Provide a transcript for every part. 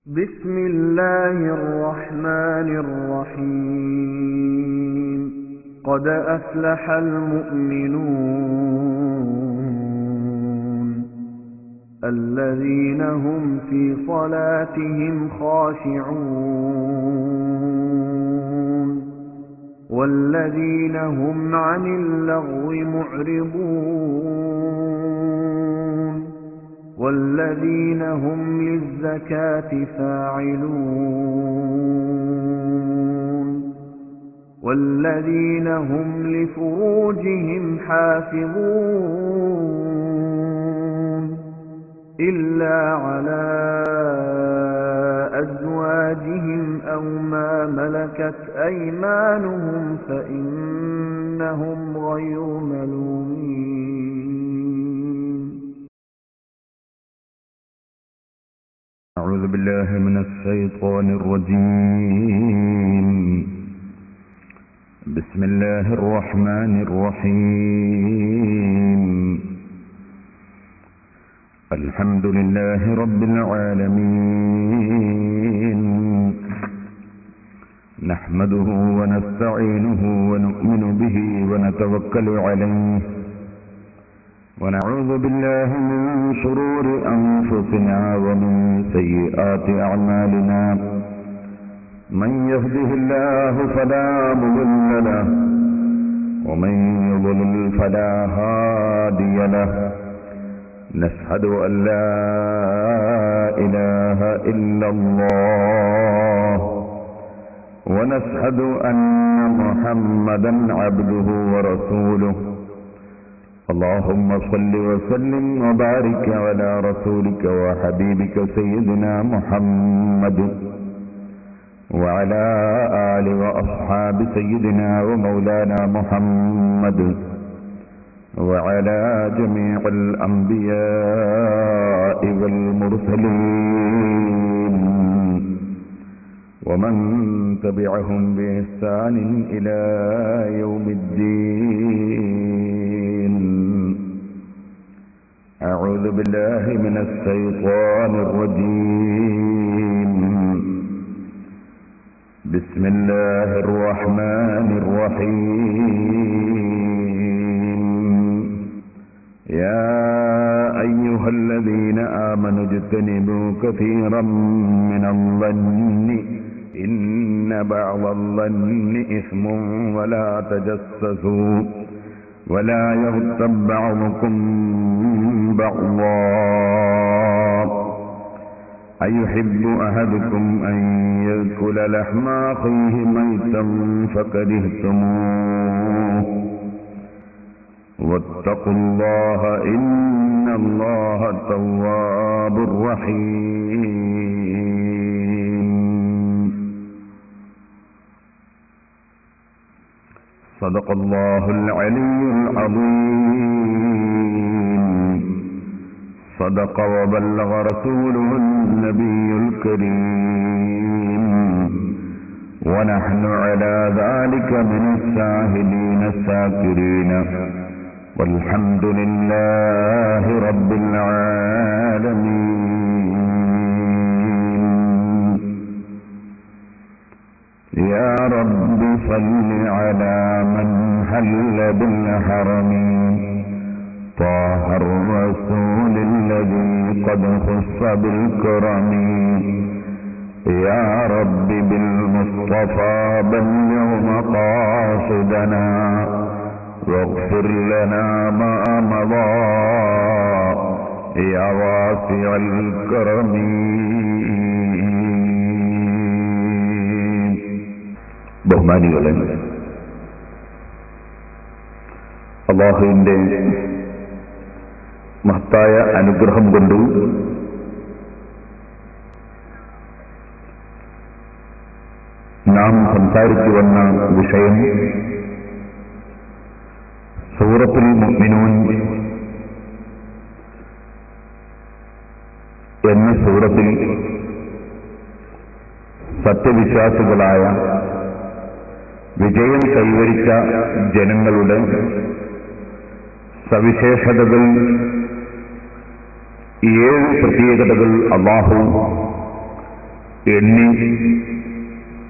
بسم الله الرحمن الرحيم قد أفلح المؤمنون الذين هم في صلاتهم خاشعون والذين هم عن اللغو معرضون والذين هم للزكاة فاعلون والذين هم لفروجهم حافظون إلا على أزواجهم أو ما ملكت أيمانهم فإنهم غير ملومين. أعوذ بالله من الشيطان الرجيم. بسم الله الرحمن الرحيم. الحمد لله رب العالمين. نحمده ونستعينه ونؤمن به ونتوكل عليه ونعوذ بالله من شرور أنفسنا ومن سيئات أعمالنا. من يهده الله فلا مضل له ومن يضلل فلا هادي له. نشهد أن لا إله إلا الله ونشهد أن محمدا عبده ورسوله. اللهم صل وسلم وبارك على رسولك وحبيبك سيدنا محمد وعلى آل وأصحاب سيدنا ومولانا محمد وعلى جميع الأنبياء والمرسلين ومن تبعهم بإحسان إلى يوم الدين. أعوذ بالله من الشيطان الرجيم. بسم الله الرحمن الرحيم. يا أيها الذين آمنوا اجتنبوا كثيرا من الظن إن بعض الظن إثم ولا تجسسوا ولا يغتب بعضكم بعضا أيحب أحدكم أن يأكل لحم أخيه ميتا فكرهتموه واتقوا الله إن الله تواب رحيم. صدق الله العلي العظيم. صدق وبلغ رسوله النبي الكريم ونحن على ذلك من الشاهدين الشاكرين والحمد لله رب العالمين. يا رب صل على من حل بالحرم طه الرسول الذي قد خص بالكرم. يا رب بالمصطفى بلغ مقاصدنا واغفر لنا ما مضى يا واسع الكرم. ബഹുമാനികളെ, അല്ലാഹുവിന്റെ മഹത്തായ അനുഗ്രഹം കൊണ്ട് നാം സംസാരിച്ചു വന്ന വിഷയം സൂറത്തുൽ മുഅ്മിനൂൻ എന്ന സൂറത്തിൽ സത്യവിശ്വാസികളായ വിജയം കൈവരിച്ച ജനങ്ങളുടെ സവിശേഷതകൾ 7 പ്രത്യേകതകൾ അല്ലാഹു എണ്ണി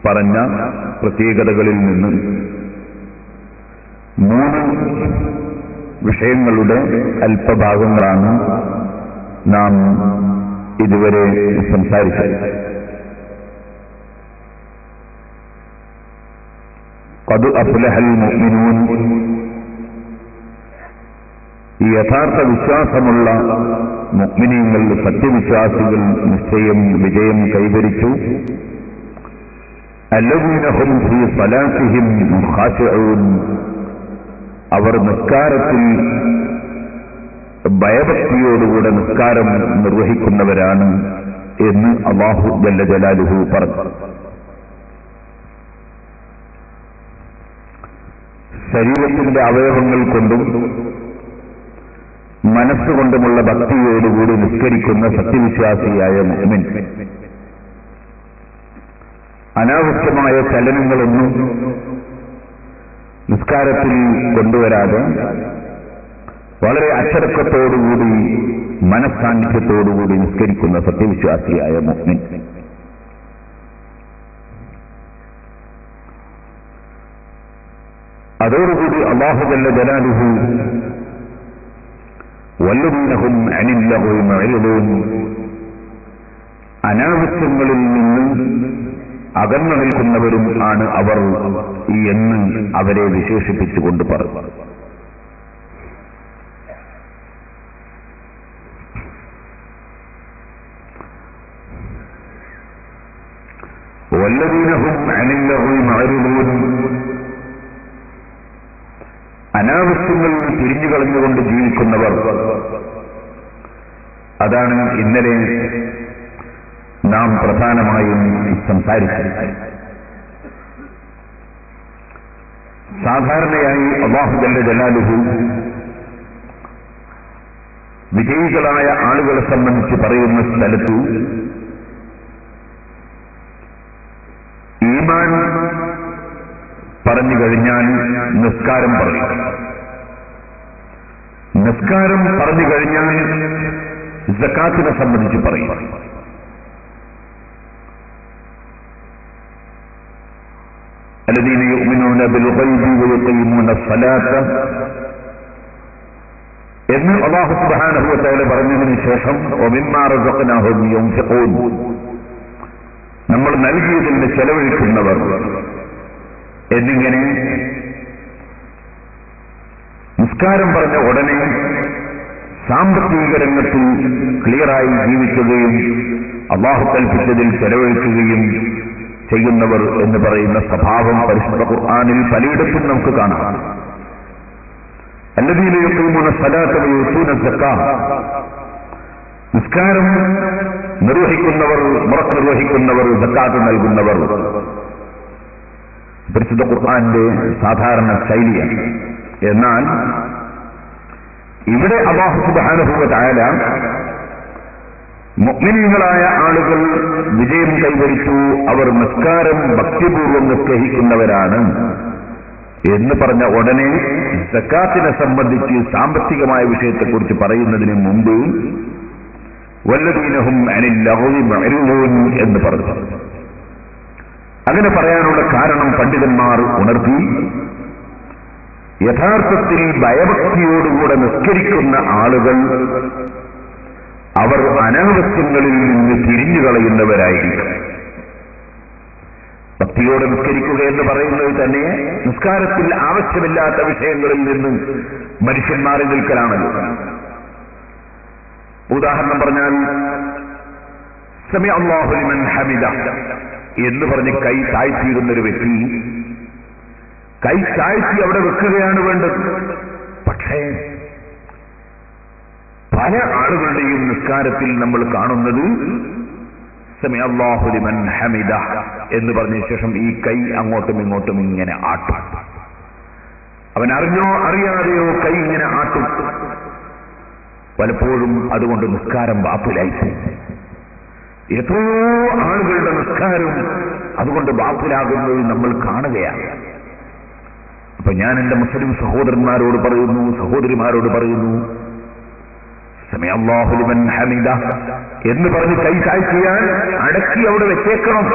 പറഞ്ഞ പ്രത്യേകതകളിൽ നിന്ന് 3 വിഷയങ്ങളുടെ അല്പഭാഗങ്ങളാണ് നാം ഇതുവരെ സംസാരിച്ചത്. ഖദ് അഫ്ലഹൽ മുഅ്മിനൂൻ, ഈ യഥാർത്ഥ വിശ്വാസമുള്ള മുഅ്മിനീങ്ങൾ, സത്യവിശ്വാസികൾ നിശ്ചയം വിജയം കൈവരിച്ചു. അല്ലദീന ഹും ഫീ സ്വലാത്തിഹിം ഖാശിഊൻ, അവർ നിസ്കാരത്തിൽ ഭയഭക്തിയോടുകൂടെ നിസ്കാരം നിർവഹിക്കുന്നവരാണ് എന്ന് അല്ലാഹു ജല്ല ജലാലുഹു പറഞ്ഞു. ശരീരത്തിന്റെ അവയവങ്ങൾ കൊണ്ടും മനസ്സുകൊണ്ടുമുള്ള ഭക്തിയോടുകൂടി നിസ്കരിക്കുന്ന സത്യവിശ്വാസിയായ മുഅ്മിൻ അനാവശ്യമായ ചലനങ്ങളൊന്നും നിസ്കാരത്തിൽ കൊണ്ടുവരാതെ വളരെ അച്ചടക്കത്തോടുകൂടി മനസ്സാന്നിധ്യത്തോടുകൂടി നിസ്കരിക്കുന്ന സത്യവിശ്വാസിയായ മുഅ്മിൻ. അതോടുകൂടി അല്ലാഹു ജല്ല ജലാലുഹു വല്ലദീന ഹും അനിൽ ലഗ്വി മുഅ്രിദൂൻ, അനാവശ്യങ്ങളിൽ നിന്ന് അകന്നു നിൽക്കുന്നവരും ആണ് അവർ എന്ന് അവരെ വിശേഷിപ്പിച്ചുകൊണ്ട് പറഞ്ഞു. വല്ലദീന ഹും അനിൽ ലഗ്വി മുഅ്രിദൂൻ, അനാവശ്യങ്ങളിൽ തിരിഞ്ഞു കളഞ്ഞുകൊണ്ട് ജീവിക്കുന്നവർ. അതാണ് ഇന്നലെ നാം പ്രധാനമായും സംസാരിച്ചത്. സാധാരണയായി അല്ലാഹു ജല്ല ജലാലുഹു വിജയികളായ ആളുകളെ സംബന്ധിച്ച് പറയുന്ന സ്ഥലത്ത് ഈമാൻ പറഞ്ഞു കഴിഞ്ഞാൽ നിസ്കാരം പറയും. നിസ്കാരം പറഞ്ഞു കഴിഞ്ഞാൽ സകാത്തിനെ സംബന്ധിച്ച് പറയും. الذين يؤمنون بالغيب ويقيمون الصلاة എന്ന് അല്ലാഹു സുബ്ഹാനഹു വ തആല പറഞ്ഞതിന് ശേഷം വമിമ്മാ റസഖ്നാഹും യുൻഫിഖൂൻ, നമ്മൾ നൽകിയതിൽ നിന്ന് ചെലവഴിക്കുന്നവർ എന്നിങ്ങനെ നിസ്കാരം പറഞ്ഞ ഉടനെ സാമ്പത്തിക രംഗത്തിൽ ക്ലിയറായി ജീവിക്കുകയും അല്ലാഹു കൽപ്പിച്ചതിൽ ചെലവഴിക്കുകയും ചെയ്യുന്നവർ എന്ന് പറയുന്ന സ്വഭാവം പരിശുദ്ധ ഖുർആനിൽ പലയിടത്തും നമുക്ക് കാണാം. അല്ലദീന യുഖീമൂന സ്വലാത്ത വയുഊതൂന സക്കാത്ത്, നിസ്കാരം നിർവഹിക്കുന്നവർ, മുറക്ക് നിർവഹിക്കുന്നവർ, സക്കാത്ത് നൽകുന്നവർ പരിശുദ്ധ ഖുർആന്റെ സാധാരണ ശൈലിയാണ്. എന്നാൽ ഇവിടെ അല്ലാഹു സുബ്ഹാനഹു വ തആല മുഅ്മിനീങ്ങളായ ആളുകൾ വിജയം കൈവരിച്ചു, അവർ നിസ്കാരം ഭക്തിപൂർവ്വം നിസ്കരിക്കുന്നവരാണ് എന്ന് പറഞ്ഞ ഉടനെ സക്കാത്തിനെ സംബന്ധിച്ച് സാമ്പത്തികമായ വിഷയത്തെക്കുറിച്ച് പറയുന്നതിന് മുമ്പ് വല്ലദീന ഹും അനിൽ ലഗ്വി മുഅ്രിദൂൻ എന്ന് പറഞ്ഞു. അങ്ങനെ പറയാനുള്ള കാരണം പണ്ഡിതന്മാർ ഉണർത്തി, യഥാർത്ഥത്തിൽ ഭയഭക്തിയോടുകൂടെ നിസ്കരിക്കുന്ന ആളുകൾ അവർ അനാവശ്യങ്ങളിൽ നിന്ന് തിരിഞ്ഞു കളയുന്നവരായിരിക്കും. ഭക്തിയോടെ നിസ്കരിക്കുക എന്ന് പറയുന്നത് തന്നെ നിസ്കാരത്തിൽ ആവശ്യമില്ലാത്ത വിഷയങ്ങളിൽ നിന്ന് മനുഷ്യന്മാരെ നിൽക്കലാണല്ലോ. ഉദാഹരണം പറഞ്ഞാൽ സമിഅ അല്ലാഹു ലിമൻ ഹമിദ എന്ന് പറഞ്ഞ് കൈ താഴ്ത്തിയിരുന്നൊരു വ്യക്തി കൈ താഴ്ത്തി അവിടെ വെക്കുകയാണ് വേണ്ടത്. പക്ഷേ പല ആളുകളുടെയും നിസ്കാരത്തിൽ നമ്മൾ കാണുന്നത് സമിഅ അല്ലാഹു ലിമൻ ഹമിദ എന്ന് പറഞ്ഞ ശേഷം ഈ കൈ അങ്ങോട്ടും ഇങ്ങോട്ടും ഇങ്ങനെ ആട്ടും. അവൻ അറിഞ്ഞോ അറിയാതെയോ കൈ ഇങ്ങനെ ആട്ടും. പലപ്പോഴും അതുകൊണ്ട് നിസ്കാരം ബാത്തിലായി. എത്രയോ ആളുകളുടെ നിസ്കാരം അതുകൊണ്ട് ബാത്തിലാകുന്നത് നമ്മൾ കാണുകയാണ്. അപ്പൊ ഞാൻ എന്റെ മുസ്ലിം സഹോദരന്മാരോട് പറയുന്നു, സഹോദരിമാരോട് പറയുന്നു, സമയല്ലാഹു ലിമൻ ഹമിദ എന്ന് പറഞ്ഞ് കൈ താഴ്ത്തിയാൽ അടക്കി അവിടെ വെച്ചേക്കണം,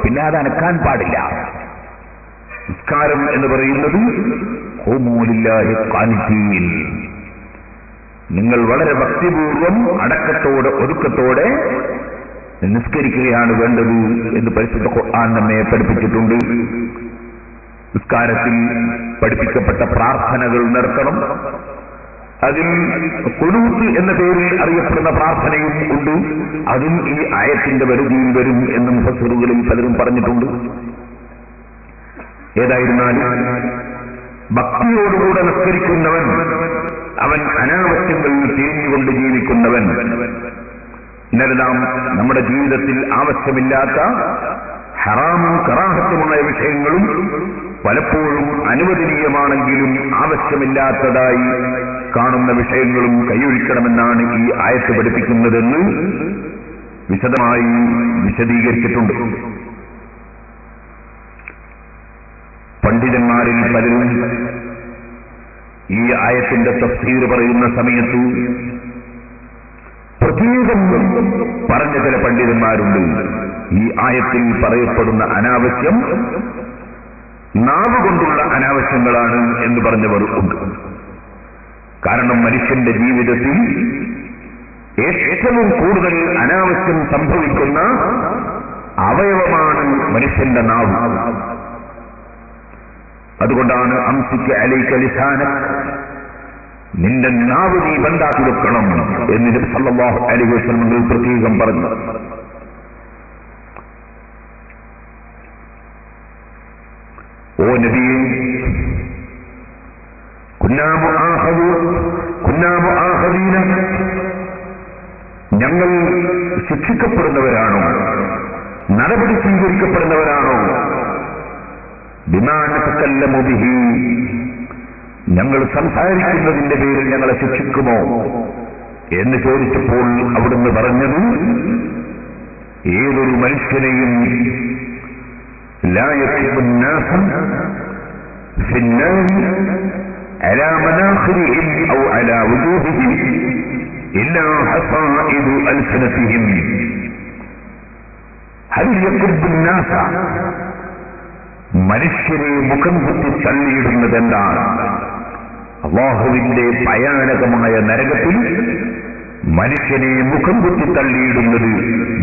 പിന്നെ അത് അനക്കാൻ പാടില്ല. നിസ്കാരം എന്ന് പറയുന്നത് ഖൂമൂ ലില്ലാഹി ഖാനിതീൻ, നിങ്ങൾ വളരെ ഭക്തിപൂർവം അടക്കത്തോടെ ഒതുക്കത്തോടെ നിസ്കരിക്കുകയാണ് വേണ്ടത് എന്ന് പരിശുദ്ധ ഖുർആൻ നമ്മെ പഠിപ്പിച്ചിട്ടുണ്ട്. നിസ്കാരത്തിൽ പഠിപ്പിക്കപ്പെട്ട പ്രാർത്ഥനകൾ നടത്തണം. അതിൽ ഖുനൂത്ത് എന്ന പേരിൽ അറിയപ്പെടുന്ന പ്രാർത്ഥനയും ഉണ്ട്. അതും ഈ ആയത്തിന്റെ പരിധിയിൽ വരും എന്ന് മുഫസ്സിറുകളിൽ പലരും പറഞ്ഞിട്ടുണ്ട്. ഏതായിരുന്നാലും ഭക്തിയോടുകൂടെ നിസ്കരിക്കുന്നവൻ അവൻ അനാവശ്യങ്ങളിൽ തിരിഞ്ഞുകൊണ്ട് ജീവിക്കുന്നവൻ. ഇന്നെല്ലാം നമ്മുടെ ജീവിതത്തിൽ ആവശ്യമില്ലാത്ത ഹറാമും കറാഹത്തുമായ വിഷയങ്ങളും പലപ്പോഴും അനുവദനീയമാണെങ്കിലും ആവശ്യമില്ലാത്തതായി കാണുന്ന വിഷയങ്ങളും കൈയൊഴിക്കണമെന്നാണ് ഈ ആയത്ത് പഠിപ്പിക്കുന്നതെന്ന് വിശദമായി വിശദീകരിച്ചിട്ടുണ്ട്. പണ്ഡിതന്മാരിൽ പലരും ഈ ആയത്തിന്റെ തഫ്സീർ പറയുന്ന സമയത്ത് പ്രത്യേകം പറഞ്ഞ ചില പണ്ഡിതന്മാരുണ്ട്. ഈ ആയത്തിൽ പറയപ്പെടുന്ന അനാവശ്യം നാവ് കൊണ്ടുള്ള അനാവശ്യങ്ങളാണ് എന്ന് പറഞ്ഞവർ ഉണ്ട്. കാരണം മനുഷ്യന്റെ ജീവിതത്തിൽ ഏറ്റവും കൂടുതൽ അനാവശ്യം സംഭവിക്കുന്ന അവയവമാണ് മനുഷ്യന്റെ നാവ്. അതുകൊണ്ടാണ് അംസിക്ക് അലൈക ലിസാനക്, നിന്റെ നാവ് നീ ബന്ധാക്കി വെക്കണം എന്ന് നബി സല്ലല്ലാഹു അലൈഹി വസല്ലം പ്രത്യേകം പറഞ്ഞു. ഓ നബിയേ, ഞങ്ങൾ ശിക്ഷിക്കപ്പെടുന്നവരാണോ, നടപടി സ്വീകരിക്കപ്പെടുന്നവരാണോ? ബിമാ നതകല്ലമു ബിഹി, ഞങ്ങൾ സംസാരിക്കുന്നതിന്റെ പേരിൽ ഞങ്ങളെ ശിക്ഷിക്കുമോ എന്ന് ചോദിച്ചപ്പോൾ അവിടുന്ന് പറഞ്ഞത്, ഏതൊരു മനുഷ്യനെയും ലാ യഖിബു الناس في النار على مناخرهم أو على وجوههم إلا حصائد ألسنتهم هل يقب الناس, മനുഷ്യരെ മുഖം കുത്തി തള്ളിയിടുന്നതെന്താണ്? അല്ലാഹുവിന്റെ ഭയാനകമായ നരകത്തിൽ മനുഷ്യനെ മുഖം കുത്തി തള്ളിയിടുന്നത്,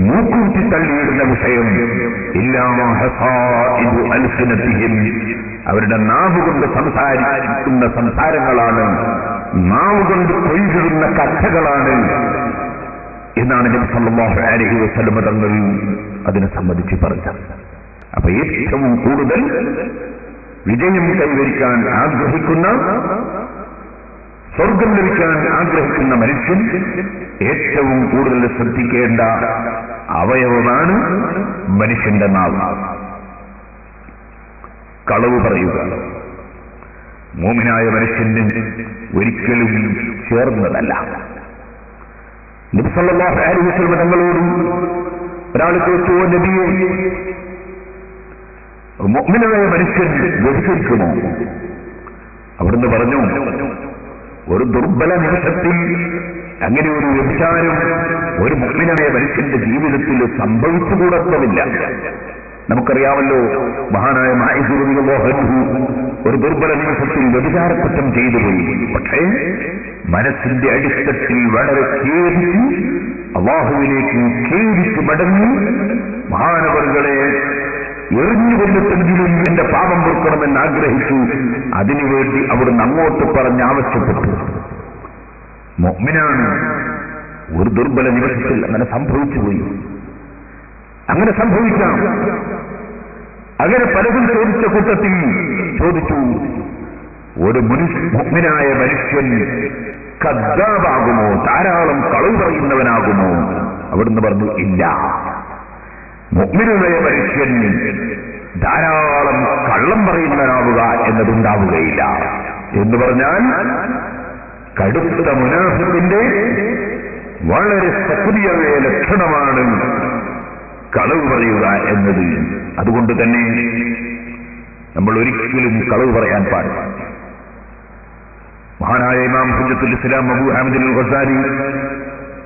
മൂക്കുത്തി തള്ളിയിടുന്ന വിഷയം ഇല്ലാ ഹസാഇദു അൽസിനതിഹിം, അവരുടെ നാവ് കൊണ്ട് സംസാരിക്കുന്ന സംസാരങ്ങളാണ്, നാവ് കൊണ്ട് കൊയ്തിടുന്ന കഥകളാണ് എന്നാണ് നബി സല്ലല്ലാഹു അലൈഹി വസല്ലം തങ്ങൾ അതിനെ സംബന്ധിച്ച് പറഞ്ഞത്. അപ്പൊ ഏറ്റവും കൂടുതൽ വിജയം കൈവരിക്കാൻ ആഗ്രഹിക്കുന്ന, സ്വർഗം ലഭിക്കാൻ ആഗ്രഹിക്കുന്ന മനുഷ്യൻ ഏറ്റവും കൂടുതൽ ശ്രദ്ധിക്കേണ്ട അവയവമാണ് മനുഷ്യന്റെ നാവ്. കളവ് പറയുക മോമിനായ മനുഷ്യന് ഒരിക്കലും ചേർന്നതല്ല. നബി സല്ലല്ലാഹു അലൈഹി വസല്ലം തങ്ങളോട് ഒരാൾ ചോദിച്ചു, നബിയെ, മുഅ്മിനായ മനുഷ്യൻ വ്യഭിചരിക്കുമോ? അവിടുന്ന് പറഞ്ഞു, ഒരു ദുർബല നിമിഷത്തിൽ അങ്ങനെ ഒരു വ്യഭിചാരം ഒരു മുഅ്മിനായ മനുഷ്യന്റെ ജീവിതത്തിൽ സംഭവിച്ചുകൂടത്തമില്ല. നമുക്കറിയാമല്ലോ, മഹാനായ മാഇസ് റളിയല്ലാഹു അൻഹു ഒരു ദുർബല നിമിഷത്തിൽ വ്യഭിചാരക്കുറ്റം ചെയ്തുപോയി. പക്ഷേ മനസ്സിന്റെ അടിത്തട്ടിൽ വളരെ ഖേദിച്ച് അല്ലാഹുവിലേക്ക് ഖേദിച്ച് മടങ്ങി മഹാനവറുകളെ എറിഞ്ഞുകൊണ്ടിട്ടെങ്കിലും എന്റെ പാപം പൊറുക്കണമെന്ന് ആഗ്രഹിച്ചു. അതിനുവേണ്ടി അവിടുന്ന് അങ്ങോട്ട് പറഞ്ഞ് ആവശ്യപ്പെട്ടു. മുഅ്മിനാണ്, ഒരു ദുർബല നിമിഷത്തിൽ അങ്ങനെ സംഭവിച്ചുപോയി. അങ്ങനെ സംഭവിക്കാം. അങ്ങനെ പലതും ചോദിച്ച കൂട്ടത്തിൽ ചോദിച്ചു, ഒരു മുഅ്മിനായ മനുഷ്യൻ കദ്ദാബാകുമോ, ധാരാളം കളവ് പറയുന്നവനാകുമോ? അവിടുന്ന് പറഞ്ഞു, ഇല്ല. മുഅ്മിനായ മനുഷ്യൻ ധാരാളം കള്ളം പറയുന്നവനാവുക എന്നതുണ്ടാവുകയില്ല. എന്ന് പറഞ്ഞാൽ കടുത്ത മുനാഫിഖിന്റെ വളരെ സക്രിയമായ ലക്ഷണമാണ് കളവ് പറയുക എന്നത്. അതുകൊണ്ട് തന്നെ നമ്മൾ ഒരിക്കലും കളവ് പറയാൻ പാടില്ല. മഹാനായ ഇമാം ഹുജ്ജത്തുൽ ഇസ്ലാം അബൂ ഹമദ് അൽ ഗസാലി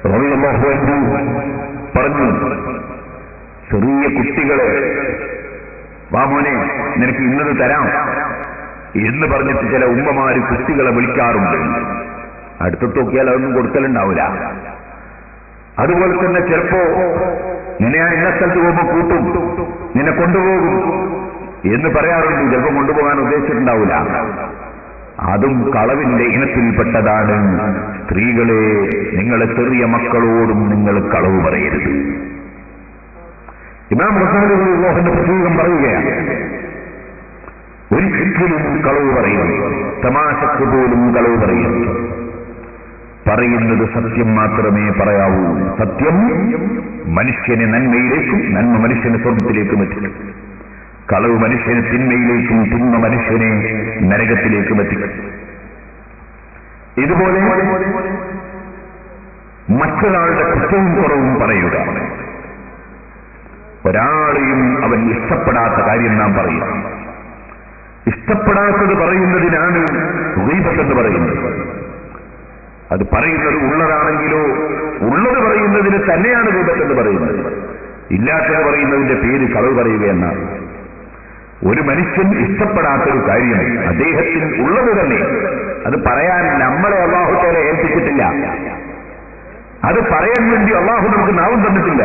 റളിയല്ലാഹു അൻഹു പറഞ്ഞു, ചെറിയ കുട്ടികളെ വാ മോനെ നിനക്ക് ഇന്നത് തരാം എന്ന് പറഞ്ഞിട്ട് ചില ഉമ്മമാര് കുട്ടികളെ വിളിക്കാറുണ്ട്. അടുത്തിട്ട് നോക്കിയാൽ അതൊന്നും കൊടുക്കലുണ്ടാവില്ല. അതുപോലെ തന്നെ ചിലപ്പോ നിന്നെ ഞാൻ ഇന്ന സ്ഥലത്ത് പോകുമ്പോ കൂട്ടും, നിന്നെ കൊണ്ടുപോകും എന്ന് പറയാറുണ്ട്. ചിലപ്പോൾ കൊണ്ടുപോകാൻ ഉദ്ദേശിച്ചിട്ടുണ്ടാവില്ല. അതും കളവിന്റെ ഇനത്തിൽപ്പെട്ടതാണ്. സ്ത്രീകളെ, നിങ്ങളെ ചെറിയ മക്കളോടും നിങ്ങൾ കളവ് പറയരുത്. ഇമാം ഗസാലി റളിയല്ലാഹു പ്രത്യേകം പറയുകയാണ്, ഒരിക്കലും കളവ് പറയുന്നു, തമാശക്ക് പോലും കളവ് പറയുന്നു. പറയുന്നത് സത്യം മാത്രമേ പറയാവൂ. സത്യം മനുഷ്യനെ നന്മയിലേക്കും നന്മ മനുഷ്യനെ സ്വർഗത്തിലേക്കും എത്തിക്കും. കളവ് മനുഷ്യനെ തിന്മയിലേക്കും തിന്മ മനുഷ്യനെ നരകത്തിലേക്കും എത്തിക്കും. ഇതുപോലെ മറ്റൊരാളുടെ കുറ്റവും കുറവും പറയുക. ഒരാളെയും അവൻ ഇഷ്ടപ്പെടാത്ത കാര്യം നാം പറയുക. ഇഷ്ടപ്പെടാത്തത് പറയുന്നതിനാണ് ഗീബത്ത് എന്ന് പറയുന്നത്. അത് പറയുന്നത് ഉള്ളതാണെങ്കിലോ ഉള്ളത് പറയുന്നതിന് തന്നെയാണ് ഗീബത്ത് എന്ന് പറയുന്നത്. ഇല്ലാത്തത് പറയുന്നതിന്റെ പേര് കളവ് പറയുക എന്നാണ്. ഒരു മനുഷ്യൻ ഇഷ്ടപ്പെടാത്തൊരു കാര്യം അദ്ദേഹത്തിന് ഉള്ളത് തന്നെ അത് പറയാൻ നമ്മളെ അല്ലാഹു തആല ഏൽപ്പിച്ചിട്ടില്ല. അത് പറയാൻ വേണ്ടി അല്ലാഹു നമുക്ക് നാവും തന്നിട്ടില്ല.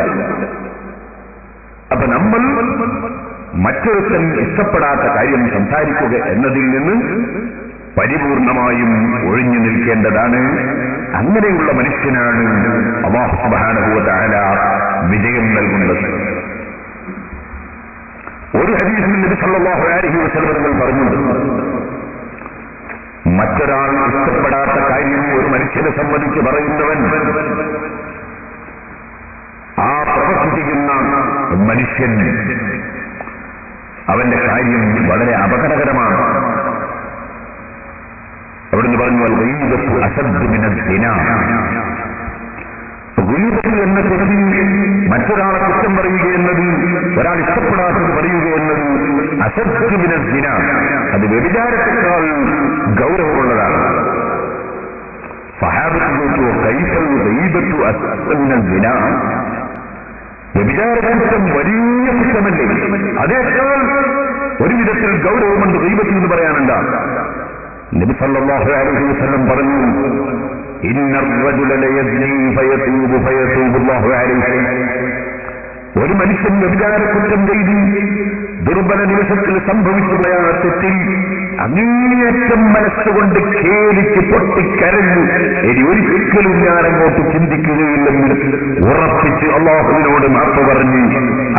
അപ്പൊ നമ്മൾ മറ്റൊരുത്തൻ ഇഷ്ടപ്പെടാത്ത കാര്യം സംസാരിക്കുക എന്നതിൽ നിന്ന് പരിപൂർണമായും ഒഴിഞ്ഞു നിൽക്കേണ്ടതാണ്. അങ്ങനെയുള്ള മനുഷ്യനാണ് അല്ലാഹു സുബ്ഹാനഹു വ തആല വിജയം നൽകുന്നത്. ഒരു ഹദീസിൽ നബി സല്ലല്ലാഹു അലൈഹി വസല്ലം പറഞ്ഞു, മറ്റൊരാൾ ഇഷ്ടപ്പെടാത്ത കാര്യം ഒരു മനുഷ്യനെ സംബന്ധിച്ച് പറയുന്നവൻ ആ പ്രവർത്തിക്കുന്ന മനുഷ്യൻ അവന്റെ കാര്യം വളരെ അപകടകരമാണ്. അവിടുന്ന് പറഞ്ഞു, ഗീബത്തു അശദ്ദു മിനൽ സിനാ. ഗീബത്ത് എന്ന കൃതി മറ്റൊരാളെ കുറ്റം പറയുക എന്നത്, ഒരാൾ ഇഷ്ടപ്പെടാത്തത് പറയുക എന്നത് അശദ്ദു മിനൽ സിനാ, അത് വ്യഭിചാരത്തെക്കാൾ ഗൗരവമുള്ളതാണ്. സഹാബത്ത് ചോദിച്ചു, കൈഫൽ ഗീബത്തു അശദ്ദു മിനൽ സിനാ? വ്യഭിചാരകുറ്റം വലിയ കുറ്റമല്ലേ? അതേക്കാൾ ഒരു വിധത്തിൽ ഗൗരവമുണ്ട് ഗീബത്ത് എന്ന് പറയാനെന്താ? നബി സല്ലല്ലാഹു അലൈഹി വസല്ലം പറഞ്ഞു, ഇന്നർ റജുല ലയസ്നി ഫയതൂബു ഫയതൂബുല്ലാഹു അലൈഹി. ഒരു മനുഷ്യൻ വ്യഭിചാരക്കുറ്റം ചെയ്ത് ദുർബല നിമിഷത്തിൽ സംഭവിച്ചു പോയ തെറ്റിൽ അങ്ങേയറ്റം മനസ്സുകൊണ്ട് ഖേദിച്ച് പൊട്ടിക്കരഞ്ഞു ഇനി ഒരിക്കലും ഞാൻ അങ്ങോട്ട് ചിന്തിക്കുകയില്ലെന്ന് ഉറപ്പിച്ച് അള്ളാഹുവിനോട് മാപ്പ് പറഞ്ഞ്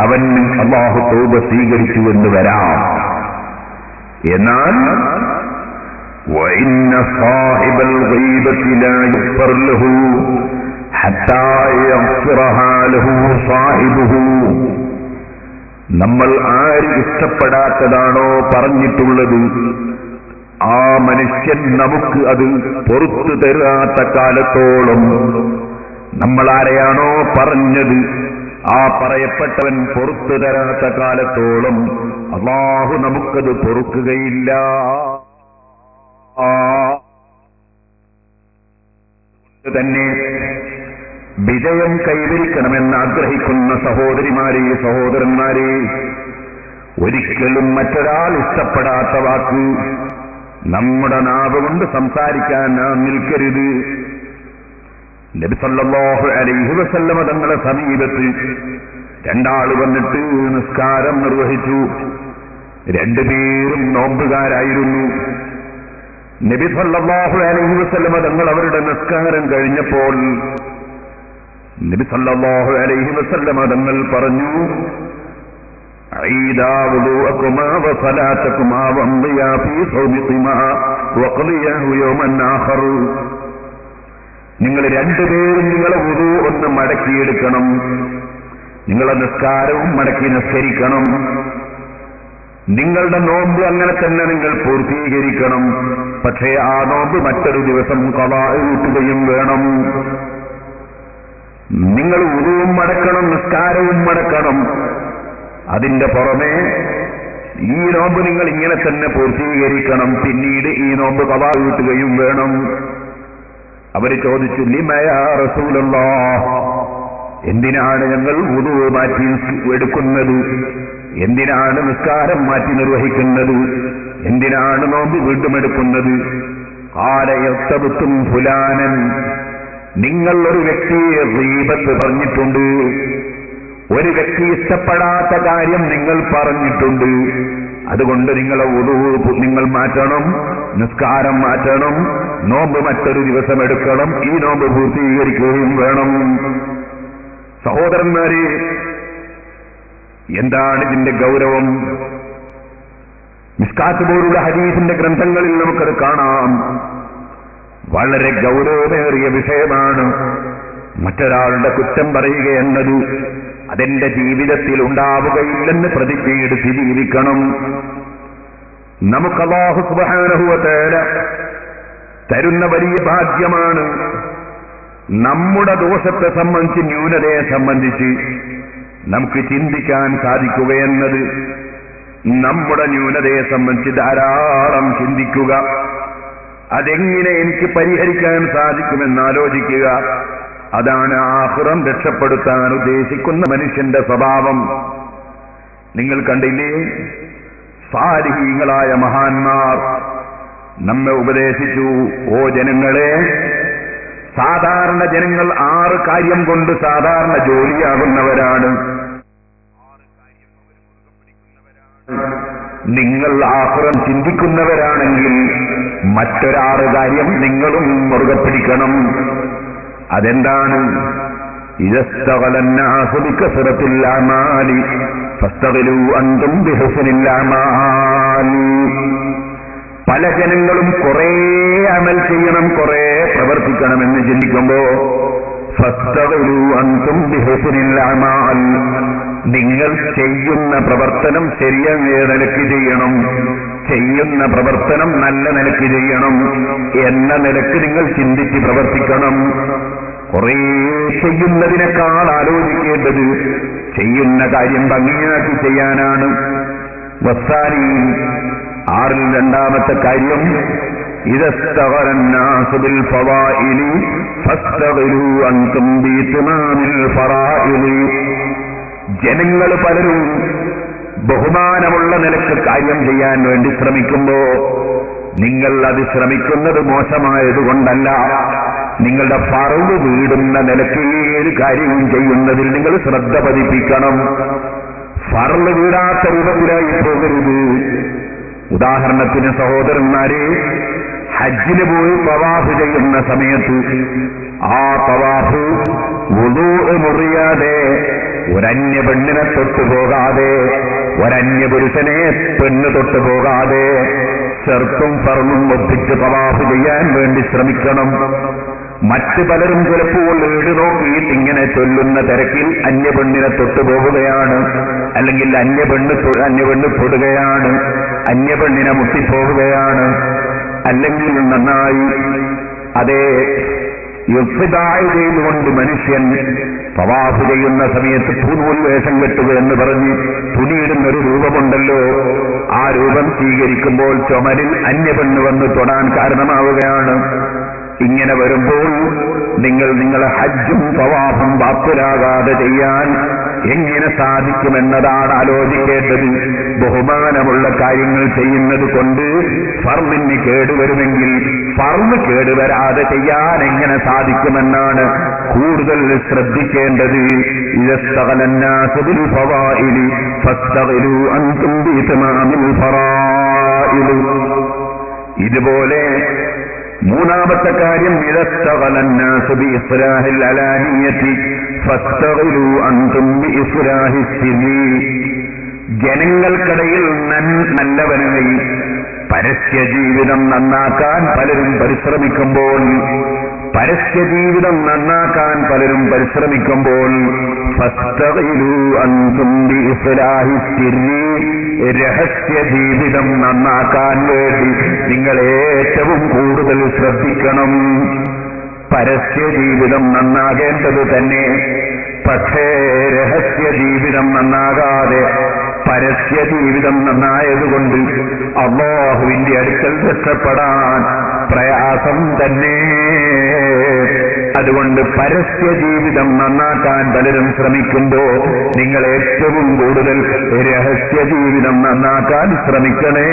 അവന് അള്ളാഹു തൗബ സ്വീകരിച്ചുവെന്ന് വരാം. എന്നാൽ وَإِنَّ صَاحِبَ الْغِيبَةِ لَا يُغْفَرُ لَهُ حَتَّى يَغْفِرَهَا لَهُ صَاحِبُهُ. നമ്മൾ ആര് ഇഷ്ടപ്പെടാത്തതാണോ പറഞ്ഞിട്ടുള്ളത് ആ മനുഷ്യൻ നമുക്ക് അത് പുറത്തു തരാത്ത കാലത്തോളം, നമ്മൾ ആരെയാണോ പറഞ്ഞത് ആ പറയപ്പെട്ടവൻ പുറത്തു തരാത്ത കാലത്തോളം അല്ലാഹു നമുക്കത് പൊറുക്കുകയില്ല. തന്നെ വിജയം കൈവരിക്കണമെന്ന് ആഗ്രഹിക്കുന്ന സഹോദരിമാരെ, സഹോദരന്മാരെ, ഒരിക്കലും മറ്റൊരാൾ ഇഷ്ടപ്പെടാത്ത വാക്ക് നമ്മുടെ നാവ് കൊണ്ട് സംസാരിക്കാൻ നാം നിൽക്കരുത്. നബി സല്ലല്ലാഹു അലൈഹി വസല്ലമ തങ്ങളുടെ സമീപത്ത് രണ്ടാൾ വന്നിട്ട് നിസ്കാരം നിർവഹിച്ചു. രണ്ടുപേരും നോമ്പുകാരായിരുന്നു. നബി സല്ലല്ലാഹു അലൈഹി വസല്ലമ തങ്ങൾ അവരുടെ നിസ്കാരം കഴിഞ്ഞപ്പോൾ നബി സല്ലല്ലാഹു അലൈഹി വസല്ലമ തങ്ങൾ പറഞ്ഞു, ഈദാ വുദൂഅകുമാ വസലാതകുമാ വംദിയാ ഫീ സൗമികുമാ വഖദിയാഹു യൗമൻ ആഖർ. നിങ്ങൾ രണ്ടുപേരും നിങ്ങളെ വുദൂ ഒന്ന് മടക്കിയെടുക്കണം, നിങ്ങളുടെ നിസ്കാരവും മടക്കി നിസ്കരിക്കണം, നിങ്ങളുടെ നോമ്പ് അങ്ങനെ തന്നെ നിങ്ങൾ പൂർത്തീകരിക്കണം. പക്ഷേ ആ നോമ്പ് മറ്റൊരു ദിവസം ഖളാ വീട്ടുകയും വേണം. നിങ്ങൾ വുദൂവും മടക്കണം, നിസ്കാരവും മടക്കണം. അതിന്റെ പുറമെ ഈ നോമ്പ് നിങ്ങൾ ഇങ്ങനെ തന്നെ പൂർത്തീകരിക്കണം. പിന്നീട് ഈ നോമ്പ് ഖളാ വീട്ടുകയും വേണം. അവര് ചോദിച്ചു, ലിമ യാ റസൂലല്ലാഹ്, എന്തിനാണ് ഞങ്ങൾ വുദൂ മാറ്റി എടുക്കുന്നത്? എന്തിനാണ് നിസ്കാരം മാറ്റി നിർവഹിക്കുന്നത്? എന്തിനാണ് നോമ്പ് വീണ്ടും എടുക്കുന്നത്? ഖാല യസ്തബ്തും ഫുലാനൻ, നിങ്ങൾ ഒരു വ്യക്തിയെ ഗീബത്ത് പറഞ്ഞിട്ടുണ്ട്, ഒരു വ്യക്തി ഇഷ്ടപ്പെടാത്ത കാര്യം നിങ്ങൾ പറഞ്ഞിട്ടുണ്ട്, അതുകൊണ്ട് നിങ്ങളെ വുദൂ നിങ്ങൾ മാറ്റണം, നിസ്കാരം മാറ്റണം, നോമ്പ് മറ്റൊരു ദിവസം എടുക്കണം, ഈ നോമ്പ് പൂർത്തീകരിക്കുകയും വേണം. സഹോദരന്മാരെ, എന്താണ് ഇതിന്റെ ഗൗരവം? മിസ്കാത്ത് പോലുള്ള ഹദീസിന്റെ ഗ്രന്ഥങ്ങളിൽ നമുക്കത് കാണാം. വളരെ ഗൗരവമേറിയ വിഷയമാണ്. മറ്റൊരാളുടെ കുറ്റം പറയുക എന്നത് അതെന്റെ ജീവിതത്തിൽ ഉണ്ടാവുകയില്ലെന്ന് പ്രതിജ്ഞയെടുത്ത് ജീവിക്കണം. നമുക്ക് അല്ലാഹു സുബ്ഹാനഹു വ തആല തരുന്ന വലിയ ഭാഗ്യമാണ്. നമ്മുടെ ദോഷത്തെ സംബന്ധിച്ച്, ന്യൂനതയെ സംബന്ധിച്ച് നമുക്ക് ചിന്തിക്കാൻ സാധിക്കുകയെന്നത്, നമ്മുടെ ന്യൂനതയെ സംബന്ധിച്ച് ധാരാളം ചിന്തിക്കുക, അതെങ്ങനെ എനിക്ക് പരിഹരിക്കാൻ സാധിക്കുമെന്ന് ആലോചിക്കുക. അതാണ് ആഖിറം രക്ഷപ്പെടുത്താൻ ഉദ്ദേശിക്കുന്ന മനുഷ്യന്റെ സ്വഭാവം. നിങ്ങൾ കണ്ടില്ലേ, സാലിഹീങ്ങളായ മഹാന്മാർ നമ്മെ ഉപദേശിച്ചു, ഓ ജനങ്ങളെ, സാധാരണ ജനങ്ങൾ 6 കാര്യം കൊണ്ട് സാധാരണ ജോലിയാകുന്നവരാണ്. നിങ്ങൾ ആഖിറം ചിന്തിക്കുന്നവരാണെങ്കിൽ മറ്റൊരു കാര്യം നിങ്ങളും മുറുകെ പിടിക്കണം. അതെന്താണ്? ഇദസ്തഗലന്നാസു ബികസറത്തിൽ അമാലി ഫസ്തഗിലൂ അൻതും ബിഹുസ്നിൽ അമാൽ. പല ജനങ്ങളും കുറെ അമൽ ചെയ്യണം, കുറെ പ്രവർത്തിക്കണമെന്ന് ചിന്തിക്കുമ്പോ ഫസ്തഗിലൂ അൻതും ബിഹുസ്നിൽ അമാൽ, നിങ്ങൾ ചെയ്യുന്ന പ്രവർത്തനം ശരിയായ നിലയ്ക്ക് ചെയ്യണം, ചെയ്യുന്ന പ്രവർത്തനം നല്ല നിലയ്ക്ക് ചെയ്യണം എന്ന നിലയ്ക്ക് നിങ്ങൾ ചിന്തിച്ച് പ്രവർത്തിക്കണം. കുറേ ചെയ്യുന്നതിനേക്കാൾ ആലോചിക്കേണ്ടത് ചെയ്യുന്ന കാര്യം ഭംഗിയാക്കി ചെയ്യാനാണ്. വസ്സാനി 6ൽ 2ാമത്തെ കാര്യം, ഇദസ്തഗറന്നാസു ബിൽ ഫവാഇലി ഫസ്തഗിലൂ അൻതും ബിഇത്മാമിൽ ഫറാഇലി. ജനങ്ങൾ പലരും ബഹുമാനമുള്ള നിലക്ക് കാര്യം ചെയ്യാൻ വേണ്ടി ശ്രമിക്കുമ്പോ നിങ്ങൾ അത് ശ്രമിക്കുന്നത് മോശമായതുകൊണ്ടല്ല, നിങ്ങളുടെ ഫർള് വീടുന്ന നിലക്ക് ഏത് കാര്യവും ചെയ്യുന്നതിൽ നിങ്ങൾ ശ്രദ്ധ പതിപ്പിക്കണം. ഫർള് വീടാത്ത രൂപത്തിലായി പോകരുത്. ഉദാഹരണത്തിന് സഹോദരന്മാരെ, ഹജ്ജിന് പോയി തവാഫ് ചെയ്യുന്ന സമയത്ത് ആ തവാഫ് വുളൂ മുറിയാതെ, ഒരന്യ പെണ്ണിനെ തൊട്ടുപോകാതെ, ഒരന്യ പുരുഷനെ പെണ്ണ് തൊട്ടുപോകാതെ ചെറുത്തും ഫർളും ഒപ്പിച്ച് തവാഫ് ചെയ്യാൻ വേണ്ടി ശ്രമിക്കണം. മറ്റു പലരും ചിലപ്പോൾ വീട് നോക്കിയിട്ട് ഇങ്ങനെ ചൊല്ലുന്ന തിരക്കിൽ അന്യപെണ്ണിനെ തൊട്ടുപോവുകയാണ്, അല്ലെങ്കിൽ അന്യപെണ്ണ് തൊടുകയാണ്, അന്യപെണ്ണിനെ മുട്ടിപ്പോവുകയാണ്, അല്ലെങ്കിൽ നന്നായി അതേ യുക്തിദായി ചെയ്തുകൊണ്ട് മനുഷ്യൻ തവാഫ് ചെയ്യുന്ന സമയത്ത് പൂനൂൽ വേഷം കെട്ടുക എന്ന് പറഞ്ഞ് തുണിയിടുന്നൊരു രൂപമുണ്ടല്ലോ, ആ രൂപം സ്വീകരിക്കുമ്പോൾ ചുമരിൽ അന്യപെണ്ണ് വന്ന് തൊടാൻ കാരണമാവുകയാണ്. ഇങ്ങനെ വരുമ്പോൾ നിങ്ങളെ ഹജ്ജും തവാഫും ബാത്തിലാകാതെ ചെയ്യാൻ എങ്ങനെ സാധിക്കുമെന്നതാണ് ആലോചിക്കേണ്ടത്. ബഹുമാനമുള്ള കാര്യങ്ങൾ ചെയ്യുന്നത് കൊണ്ട് ഫർളിന് കേടുവരുമെങ്കിൽ ഫർള് കേടുവരാതെ ചെയ്യാൻ എങ്ങനെ സാധിക്കുമെന്നാണ് കൂടുതൽ ശ്രദ്ധിക്കേണ്ടത്. ഇദസ്തഗലന്നാസു ബിൽ ഫവാഇലി ഫസ്തഗിലൂ അൻതും ബിഇത്മാമിൽ ഫറാഇൽ. ഇതുപോലെ 3ാമത്തെ കാര്യം, ഇദസ്തഗലന്നാസു ബിഇസ്ലാഹിൽ അലാനിയതി ഫസ്തഗിലൂ അൻതും ബിഇസ്ലാഹിസ് സിരി. ജനങ്ങൾക്കിടയിൽ നല്ലവനായി പരസ്യ ജീവിതം നന്നാക്കാൻ പലരും പരിശ്രമിക്കുമ്പോൾ ഫസ്തഗിലൂ അൻതും ബിഇസ്ലാഹിസ് സിരി, രഹസ്യ ജീവിതം നന്നാക്കാൻ വേണ്ടി നിങ്ങൾ ഏറ്റവും കൂടുതൽ ശ്രദ്ധിക്കണം. പരസ്യ ജീവിതം നന്നാകേണ്ടത് തന്നെ, പക്ഷേ രഹസ്യ ജീവിതം നന്നാകാതെ പരസ്യ ജീവിതം നന്നായതുകൊണ്ട് അല്ലാഹുവിന്റെ അടുക്കൽ രക്ഷപ്പെടാൻ പ്രയാസം തന്നെ. അതുകൊണ്ട് പരസ്യ ജീവിതം നന്നാക്കാൻ പലരും ശ്രമിക്കുമ്പോ നിങ്ങൾ ഏറ്റവും കൂടുതൽ രഹസ്യ ജീവിതം നന്നാക്കാൻ ശ്രമിക്കണേ.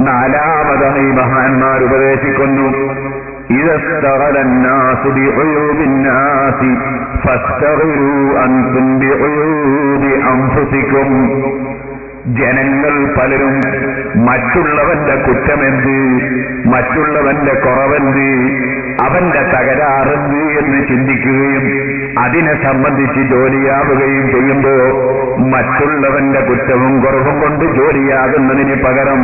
നാലാമതായി മഹാന്മാർ ഉപദേശിക്കുന്നു, ഇദസ്തഗലന്നാസു ബിഉയൂബിന്നാസി ഫസ്തഗിലൂ അൻതും ബിഉയൂബി അൻഫുസികും. ജനങ്ങൾ പലരും മറ്റുള്ളവന്റെ കുറ്റമെന്ത്, മറ്റുള്ളവന്റെ കുറവെന്ത്, അവന്റെ തകരാറെന്ത് എന്ന് ചിന്തിക്കുകയും അതിനെ സംബന്ധിച്ച് ജോലിയാവുകയും ചെയ്യുമ്പോ മറ്റുള്ളവന്റെ കുറ്റവും കുറവും കൊണ്ട് ജോലിയാകുന്നതിന് പകരം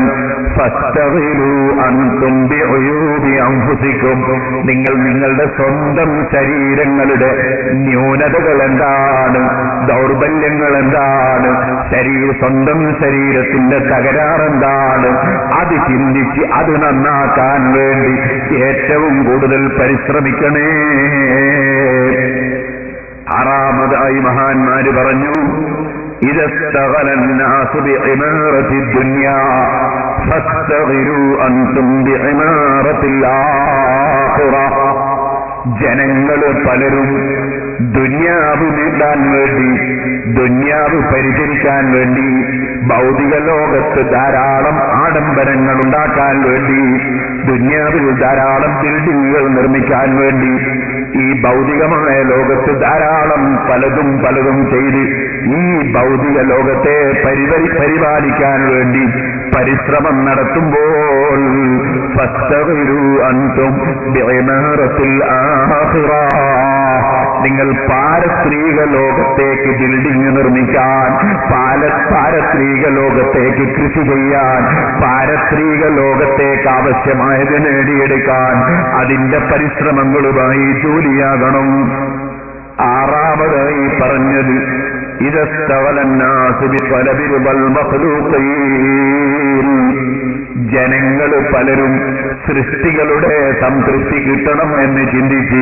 ഫസ്തഗിലൂ അൻതും ബിഉയൂബി അൻഫുസികും, നിങ്ങൾ നിങ്ങളുടെ സ്വന്തം ശരീരങ്ങളുടെ ന്യൂനതകൾ എന്താണ്, ദൗർബല്യങ്ങൾ എന്താണ്, സ്വന്തം ശരീരത്തിന്റെ തകരാറെന്താണ്, അത് ചിന്തിച്ച് അത് നന്നാക്കാൻ വേണ്ടി ഏറ്റവും കൂടുതൽ പരിശ്രമിക്കണേ. ആറാമതായി മഹാന്മാര് പറഞ്ഞു, ഇദസ്തഗലന്നാസു ബിഇമാറത്തി ദുനിയാ ഫസ്തഗിലൂ അൻതും ബിഇമാറത്തിൽ ആഖിറ. ജനങ്ങള് പലരും ദുന്യാവ് നേടാൻ വേണ്ടി, ദുന്യാവ് പരിചരിക്കാൻ വേണ്ടി, ഭൗതിക ലോകത്ത് ധാരാളം ആഡംബരങ്ങൾ ഉണ്ടാക്കാൻ വേണ്ടി, ദുന്യാവിൽ ധാരാളം ബിൽഡിങ്ങുകൾ നിർമ്മിക്കാൻ വേണ്ടി, ഈ ഭൗതികമായ ലോകത്ത് ധാരാളം പലതും ചെയ്ത് ഈ ഭൗതിക ലോകത്തെ പരിപാലിക്കാൻ വേണ്ടി പരിശ്രമം നടത്തുമ്പോൾ ഫസ്തഗിലൂ അൻതും ബിഇമാറത്തിൽ ആഖിറ, നിങ്ങൾ പാരത്രിക ലോകത്തേക്ക് ബിൽഡിംഗ് നിർമ്മിക്കാൻ, പാരത്രിക ലോകത്തേക്ക് കൃഷി ചെയ്യാൻ, പാരത്രിക ലോകത്തേക്ക് ആവശ്യമായത് നേടിയെടുക്കാൻ അതിന്റെ പരിശ്രമങ്ങളുമായി ജോലിയാകണം. ആറാമതായി പറഞ്ഞത്, ഇദസ്തഗലന്നാസു ബിതലബിൽ മഖ്ലൂഖീൻ. ജനങ്ങൾ പലരും സൃഷ്ടികളുടെ സംതൃപ്തി കിട്ടണം എന്ന് ചിന്തിച്ച്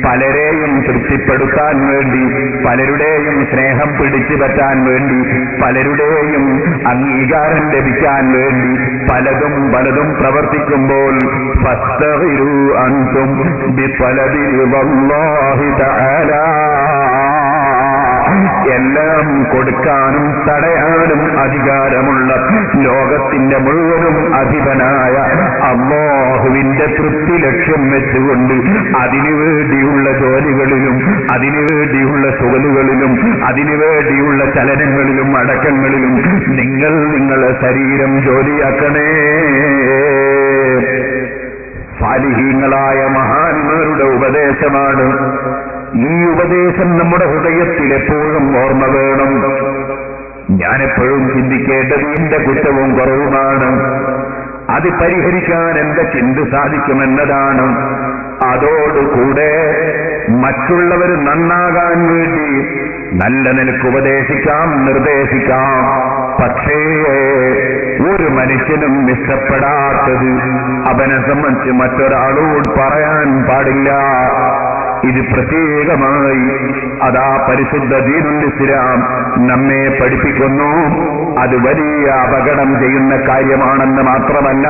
പലരെയും തൃപ്തിപ്പെടുത്താൻ വേണ്ടി, പലരുടെയും സ്നേഹം പിടിച്ചു പറ്റാൻ വേണ്ടി, പലരുടെയും അംഗീകാരം ലഭിക്കാൻ വേണ്ടി പലതും പ്രവർത്തിക്കുമ്പോൾ ഫസ്തഗിലൂ അൻതും ബിതലബി റിളല്ലാഹി തആല. എല്ലാം കൊടുക്കാനും തടയാനും അധികാരമുള്ള ലോകത്തിന്റെ മുഴുവനും അധിപനായ അല്ലാഹുവിന്റെ തൃപ്തി ലക്ഷ്യം വെച്ചുകൊണ്ട് അതിനുവേണ്ടിയുള്ള ജോലികളിലും, അതിനുവേണ്ടിയുള്ള സുഖലുകളിലും, അതിനുവേണ്ടിയുള്ള ചലനങ്ങളിലും അടക്കങ്ങളിലും നിങ്ങൾ നിങ്ങളുടെ ശരീരം ജോലിയാക്കണേ. സാലിഹീങ്ങളായ മഹാന്മാരുടെ ഉപദേശമാണ്. ഈ ഉപദേശം നമ്മുടെ ഹൃദയത്തിൽ എപ്പോഴും ഓർമ്മ വേണം. ഞാനെപ്പോഴും ചിന്തിക്കേണ്ടത് എന്റെ കുറ്റവും കുറവുമാണ്, അത് പരിഹരിക്കാൻ എന്റെ ചിന്ത സാധിക്കുമെന്നതാണ്. അതോടുകൂടെ മറ്റുള്ളവർ നന്നാകാൻ വേണ്ടി നല്ല നിലക്ക് ഉപദേശിക്കാം, നിർദ്ദേശിക്കാം. പക്ഷേ ഒരു മനുഷ്യനും ഇഷ്ടപ്പെടാത്തത് അവനെ സംബന്ധിച്ച് മറ്റൊരാളോട് പറയാൻ പാടില്ല. ഇത് പ്രത്യേകമായി അതാ പരിശുദ്ധ ദീനുൽ ഇസ്ലാം നമ്മെ പഠിപ്പിക്കുന്നു. അത് വലിയ അപകടം ചെയ്യുന്ന കാര്യമാണെന്ന് മാത്രമല്ല,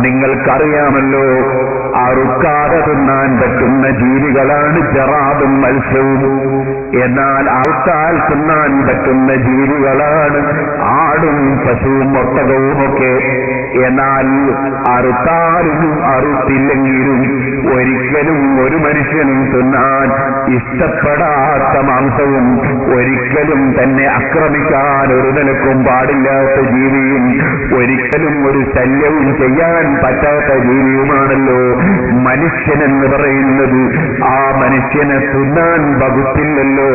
നിങ്ങൾക്കറിയാമല്ലോ, അറുക്കാതെ തിന്നാൻ പറ്റുന്ന ജീവികളാണ് ജറാദും മത്സ്യവും. എന്നാൽ അറുത്താൽ തിന്നാൻ പറ്റുന്ന ജീവികളാണ് ആടും പശുവും ഒട്ടകവുമൊക്കെ. എന്നാൽ അറുത്താലും അറുത്തില്ലെങ്കിലും ഒരിക്കലും ഒരു മനുഷ്യനും തിന്നാൻ ഇഷ്ടപ്പെടാത്ത മാംസവും ഒരിക്കലും തന്നെ ആക്രമിക്കാൻ ഒരു നിലക്കും പാടില്ലാത്ത ജീവിയും ഒരിക്കലും ഒരു ശല്യവും ചെയ്യാൻ പറ്റാത്ത ജീവിയുമാണല്ലോ മനുഷ്യനെന്ന് പറയുന്നത്. ആ മനുഷ്യനെ തിന്നാൻ വകുപ്പില്ലല്ലോ.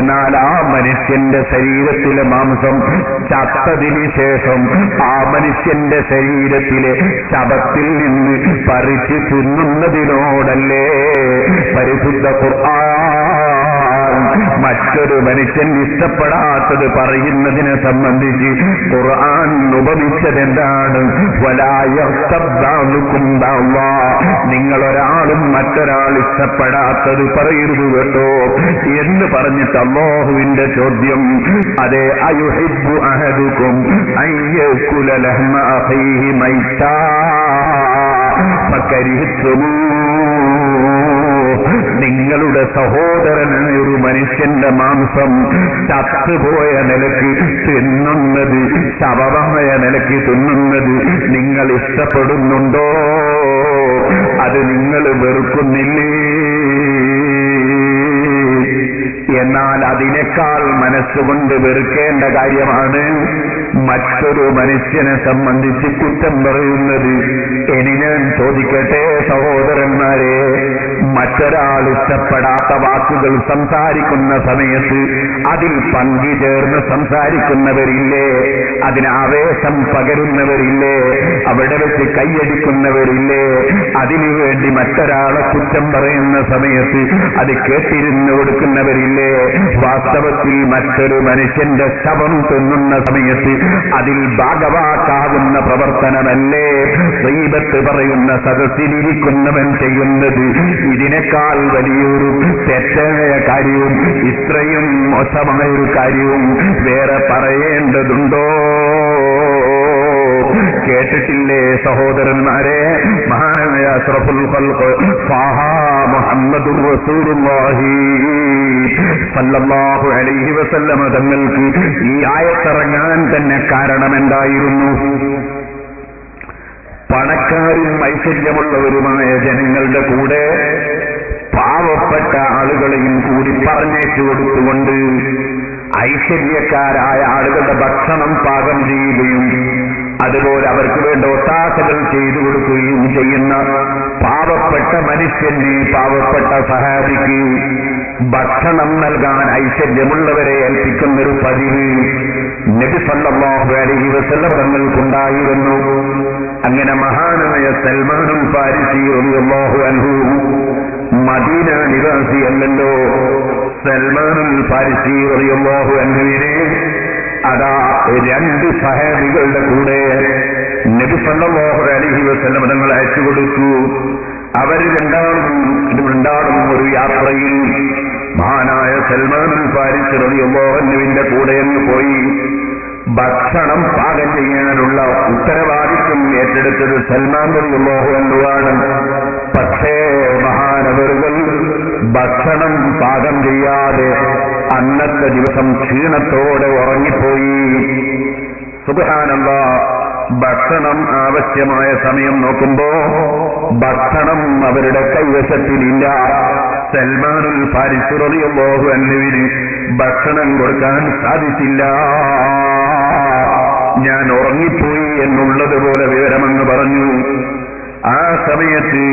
എന്നാൽ ആ മനുഷ്യന്റെ ശരീരത്തിലെ മാംസം ചത്തതിന് ശേഷം ആ മനുഷ്യന്റെ ശരീരത്തിലെ ശവത്തിൽ നിന്ന് പറിച്ച് തിന്നുന്നതിനോടല്ലേ പരിശുദ്ധ ഖുർആൻ മറ്റൊരു മനുഷ്യൻ ഇഷ്ടപ്പെടാത്തത് പറയുന്നതിനെ സംബന്ധിച്ച് ഖുർആൻ ഉപമിച്ചതെന്താണ്? വലാ യഗ്തബ് ബഅ്ദുകും ബഅ്ദാ, നിങ്ങളൊരാളും മറ്റൊരാൾ ഇഷ്ടപ്പെടാത്തത് പറയരുത് കേട്ടോ എന്ന് പറഞ്ഞിട്ട് അല്ലാഹുവിന്റെ ചോദ്യം, അതെ, അയുഹിബ്ബു അഹദുകും അയ്യകുല ലഹ്മ അഖീഹി മൈതാ ഫകരിഹ്തുമൂ, നിങ്ങളുടെ സഹോദരനായ ഒരു മനുഷ്യന്റെ മാംസം ചത്തുപോയ നിലയ്ക്ക് തിന്നുന്നത്, ശവമായ നിലയ്ക്ക് തിന്നുന്നത് നിങ്ങൾ ഇഷ്ടപ്പെടുന്നുണ്ടോ? അത് നിങ്ങൾ വെറുക്കുന്നില്ലേ? എന്നാൽ അതിനേക്കാൾ മനസ്സുകൊണ്ട് വെറുക്കേണ്ട കാര്യമാണ് മറ്റൊരു മനുഷ്യനെ സംബന്ധിച്ച് കുറ്റം പറയുന്നത്. ഇനി ഞാൻ ചോദിക്കട്ടെ സഹോദരന്മാരെ, മറ്റൊരാൾ ഇഷ്ടപ്പെടാത്ത വാക്കുകൾ സംസാരിക്കുന്ന സമയത്ത് അതിൽ പങ്കുചേർന്ന് സംസാരിക്കുന്നവരില്ലേ? അതിന് ആവേശം പകരുന്നവരില്ലേ? അവിടെ വെച്ച് കൈയടിക്കുന്നവരില്ലേ? അതിനുവേണ്ടി മറ്റൊരാളെ കുറ്റം പറയുന്ന സമയത്ത് അത് കേട്ടിരുന്ന് കൊടുക്കുന്നവരില്ലേ? വാസ്തവത്തിൽ മറ്റൊരു മനുഷ്യന്റെ ശവം തിന്നുന്ന സമയത്ത് അതിൽ ഭാഗവാക്കാകുന്ന പ്രവർത്തനമല്ലേ ഗീബത്ത് പറയുന്ന സദസ്സിലിരിക്കുന്നവൻ ചെയ്യുന്നത്? ഇതിനേക്കാൾ വലിയൊരു തെറ്റായ കാര്യവും ഇത്രയും മോശമായൊരു കാര്യവും വേറെ പറയേണ്ടതുണ്ടോ? കേട്ടിട്ടില്ലേ സഹോദരന്മാരെ? മഹാനായ അഷ്റഫുൽ ഖൽഖ് ത്വാഹ മുഹമ്മദുർ റസൂലുള്ളാഹി സല്ലല്ലാഹു അലൈഹി വസല്ലം തങ്ങൾക്ക് ഈ ആയത്തിറങ്ങാൻ തന്നെ കാരണമെന്തായിരുന്നു? പണക്കാരും ഐശ്വര്യമുള്ളവരുമായ ജനങ്ങളുടെ കൂടെ പാവപ്പെട്ട ആളുകളെയും കൂടി പറഞ്ഞേച്ചു കൊടുത്തുകൊണ്ട് ഐശ്വര്യക്കാരായ ആളുകളുടെ ഭക്ഷണം പാകം ചെയ്യുകയും അതുപോലെ അവർക്ക് വേണ്ട ഒത്താശകൾ ചെയ്തു കൊടുക്കുകയും ചെയ്യുന്ന പാവപ്പെട്ട മനുഷ്യന്, പാവപ്പെട്ട സഹാബിക്ക് ഭക്ഷണം നൽകാൻ ഐശ്വര്യമുള്ളവരെ ഏൽപ്പിക്കുന്നൊരു പതിവ് നബി സല്ലല്ലാഹു അലൈഹി വസല്ലം തങ്ങൾക്കുണ്ടായിരുന്നു. അങ്ങനെ മഹാനായ സൽമാനുൽ ഫാരിസി റളിയല്ലാഹു അൻഹു മദീന നിവാസിയല്ലല്ലോ. സൽമാനുൽ ഫാരിസി റളിയല്ലാഹു അൻഹുവിനെ അതാ രണ്ട് സഹാബികളുടെ കൂടെ നബി സല്ലല്ലാഹു അലൈഹി വസല്ലം തങ്ങൾ അയച്ചു കൊടുത്തു. അവർ രണ്ടാളും ഒരു യാത്രയിൽ മഹാനായ സൽമാനുൽ ഫാരിസി റളിയല്ലാഹു അൻഹുവിന്റെ കൂടെ പോയി. ഭക്ഷണം പാകം ചെയ്യാനുള്ള ഉത്തരവാദിത്വം ഏറ്റെടുത്തത് സൽമാൻ റളിയല്ലാഹു അൻഹുവാണ്. പക്ഷേ മഹാനവറുകൾ ഭക്ഷണം പാകം ചെയ്യാതെ അന്നത്തെ ദിവസം ക്ഷീണത്തോടെ ഉറങ്ങിപ്പോയി. സുബ്ഹാനല്ലാഹ്, ഭക്ഷണം ആവശ്യമായ സമയം നോക്കുമ്പോ ഭക്ഷണം അവരുടെ കൈവശത്തിലില്ല. സൽമാനുൽ ഫാരിസി റളിയല്ലാഹു അൻഹുവിന് ഭക്ഷണം കൊടുക്കാൻ സാധിച്ചില്ല. ഞാൻ ഉറങ്ങിപ്പോയി എന്നുള്ളതുപോലെ വിവരമെന്ന് പറഞ്ഞു. ആ സമയത്ത്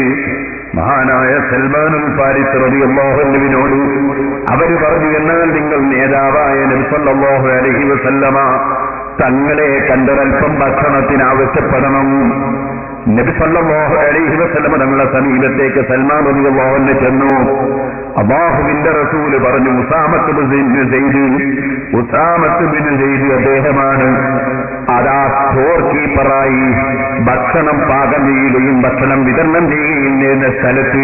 മഹാനായ സൽമാനുൽ ഫാരിസി റളിയല്ലാഹു അൻഹുവിനോട് അവർ പറഞ്ഞു, എന്നാൽ നിങ്ങൾ നേതാവായ നബി സല്ലല്ലാഹു അലൈഹി വസല്ലമ തങ്ങളെ കണ്ടൊരൽപ്പം ഭക്ഷണത്തിന് ആവശ്യപ്പെടണം. നബി സല്ലല്ലാഹു അലൈഹി വസല്ലമ തങ്ങളുടെ സമീപത്തേക്ക് സൽമാൻ റളിയല്ലാഹു അൻഹു ചെന്നു. അല്ലാഹുവിന്റെ റസൂല് പറഞ്ഞു, ഉസാമത്ത് ബിൻ സെയ്ദ് അദ്ദേഹമാണ് അതാ സ്റ്റോർ കീപ്പറായി ഭക്ഷണം പാകം ചെയ്യുകയും ഭക്ഷണം വിതരണം ചെയ്യുകയും ചെയ്യുന്ന സ്ഥലത്ത്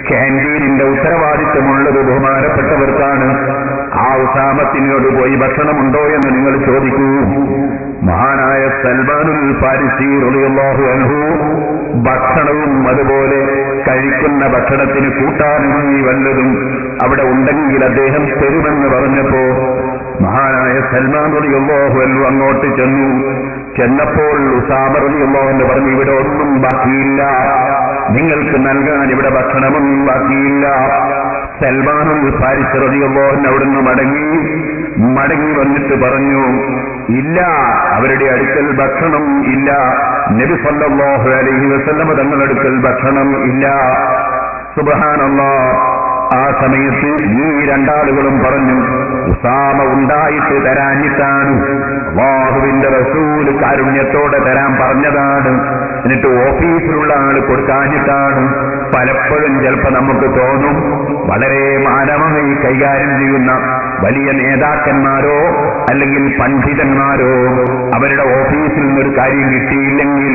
ക്യാന്റീനിന്റെ ഉത്തരവാദിത്വമുള്ളത് ബഹുമാനപ്പെട്ടവർക്കാണ്. ആ ഉസാമത്തിനോട് പോയി ഭക്ഷണമുണ്ടോ എന്ന് നിങ്ങൾ ചോദിക്കൂ. മഹാനായ സൽമാനുൽ ഫാരിസി റളിയല്ലാഹു അൻഹു ഭക്ഷണവും അതുപോലെ കഴിക്കുന്ന ഭക്ഷണത്തിന് കൂട്ടാനുമായി വല്ലതും അവിടെ ഉണ്ടെങ്കിൽ അദ്ദേഹം തരുമെന്ന് പറഞ്ഞപ്പോ മഹാനായ സൽമാൻ റളിയല്ലാഹു അൻഹു അങ്ങോട്ട് ചെന്നു. ചെന്നപ്പോൾ ഉസാമ റളിയല്ലാഹു അൻഹു പറഞ്ഞു, ഇവിടെ ഒന്നും ബാക്കിയില്ല, നിങ്ങൾക്ക് നൽകാൻ ഇവിടെ ഭക്ഷണമൊന്നും ബാക്കിയില്ല. സൽമാനുൽ ഫാരിസി റളിയല്ലാഹു അൻഹു അവിടുന്ന് മടങ്ങി വന്നിട്ട് പറഞ്ഞു, ഇല്ല, അവരുടെ അടുക്കൽ ഭക്ഷണം ഇല്ല. നബി സല്ലല്ലാഹു അലൈഹി വസല്ലം തങ്ങളുടെ അടുക്കൽ ഭക്ഷണം ഇല്ല. സുബ്ഹാനല്ലാഹ്. ആ സമയത്ത് ഈ രണ്ടാളുകളും പറഞ്ഞു, ഉസാമ ഉണ്ടായിട്ട് തരാഞ്ഞിട്ടാണ്, അല്ലാഹുവിന്റെ റസൂൽ കാരുണ്യത്തോടെ തരാൻ പറഞ്ഞതാണ്, എന്നിട്ട് ഓഫീസിലുള്ള ആള് കൊടുക്കാഞ്ഞിട്ടാണ്. പലപ്പോഴും ചിലപ്പോൾ നമുക്ക് തോന്നും വളരെ മാനവമായി കൈകാര്യം ചെയ്യുന്ന വലിയ നേതാക്കന്മാരോ അല്ലെങ്കിൽ പണ്ഡിതന്മാരോ അവരുടെ ഓഫീസിൽ നിന്നൊരു കാര്യം കിട്ടിയില്ലെങ്കിൽ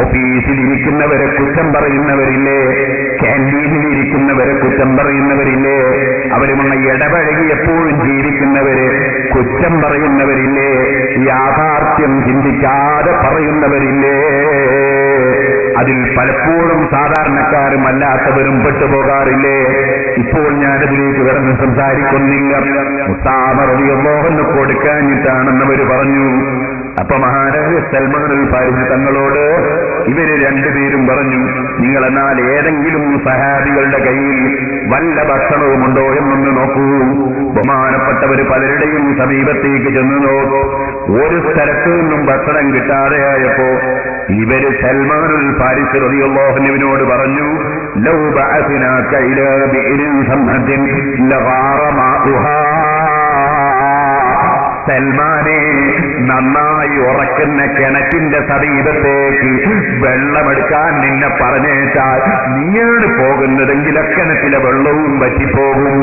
ഓഫീസിൽ ഇരിക്കുന്നവരെ കുറ്റം പറയുന്നവരില്ലേ, ക്യാൻറ്റീനിൽ ഇരിക്കുന്നവരെ കുറ്റം പറയുന്നവരില്ലേ, അവരുമായി ഇടപഴകി എപ്പോഴും ജീവിക്കുന്നവരെ കുറ്റം പറയുന്നവരില്ലേ, യാഥാർത്ഥ്യം ചിന്തിക്കാതെ പറയുന്നവരില്ലേ. അതിൽ പലപ്പോഴും സാധാരണക്കാരും അല്ലാത്തവരും പെട്ടുപോകാറില്ലേ. ഇപ്പോൾ ഞാനതിലേക്ക് കടന്ന് സംസാരിക്കുന്നില്ല. ഉസാമ റളിയല്ലാഹു അൻഹു കൊടുക്കാഞ്ഞിട്ടാണെന്നവർ പറഞ്ഞു. അപ്പൊ മഹാരാജ സൽമാനുൽ ഫാരിസി തങ്ങളോട് ഇവര് രണ്ടുപേരും പറഞ്ഞു, നിങ്ങളെന്നാൽ ഏതെങ്കിലും സഹാബികളുടെ കയ്യിൽ വല്ല ഭക്ഷണവുമുണ്ടോ എന്നൊന്ന് നോക്കൂ. ബഹുമാനപ്പെട്ടവർ പലരുടെയും സമീപത്തേക്ക് ചെന്ന് നോക്കൂ. ഒരു സ്ഥലത്തു നിന്നും ഭക്ഷണം കിട്ടാതെയായപ്പോ ഇവര് സൽമാനുൽ ഫാരിസി റളിയല്ലാഹു അൻഹുവിനോട് പറഞ്ഞു, ലൗ ബഅസ്നാക ഇലാ ബിഇരിൻ സംഹത്തിൻ ലഗാറ മാഉഹാ. സൽമാനെ, നന്നായി ഉറക്കുന്ന കിണറ്റിന്റെ സമീപത്തേക്ക് വെള്ളമെടുക്കാൻ നിന്നെ പറഞ്ഞേച്ചാൽ നീയാണ് പോകുന്നതെങ്കിൽ കിണറ്റിലെ വെള്ളവും പറ്റിപ്പോകും.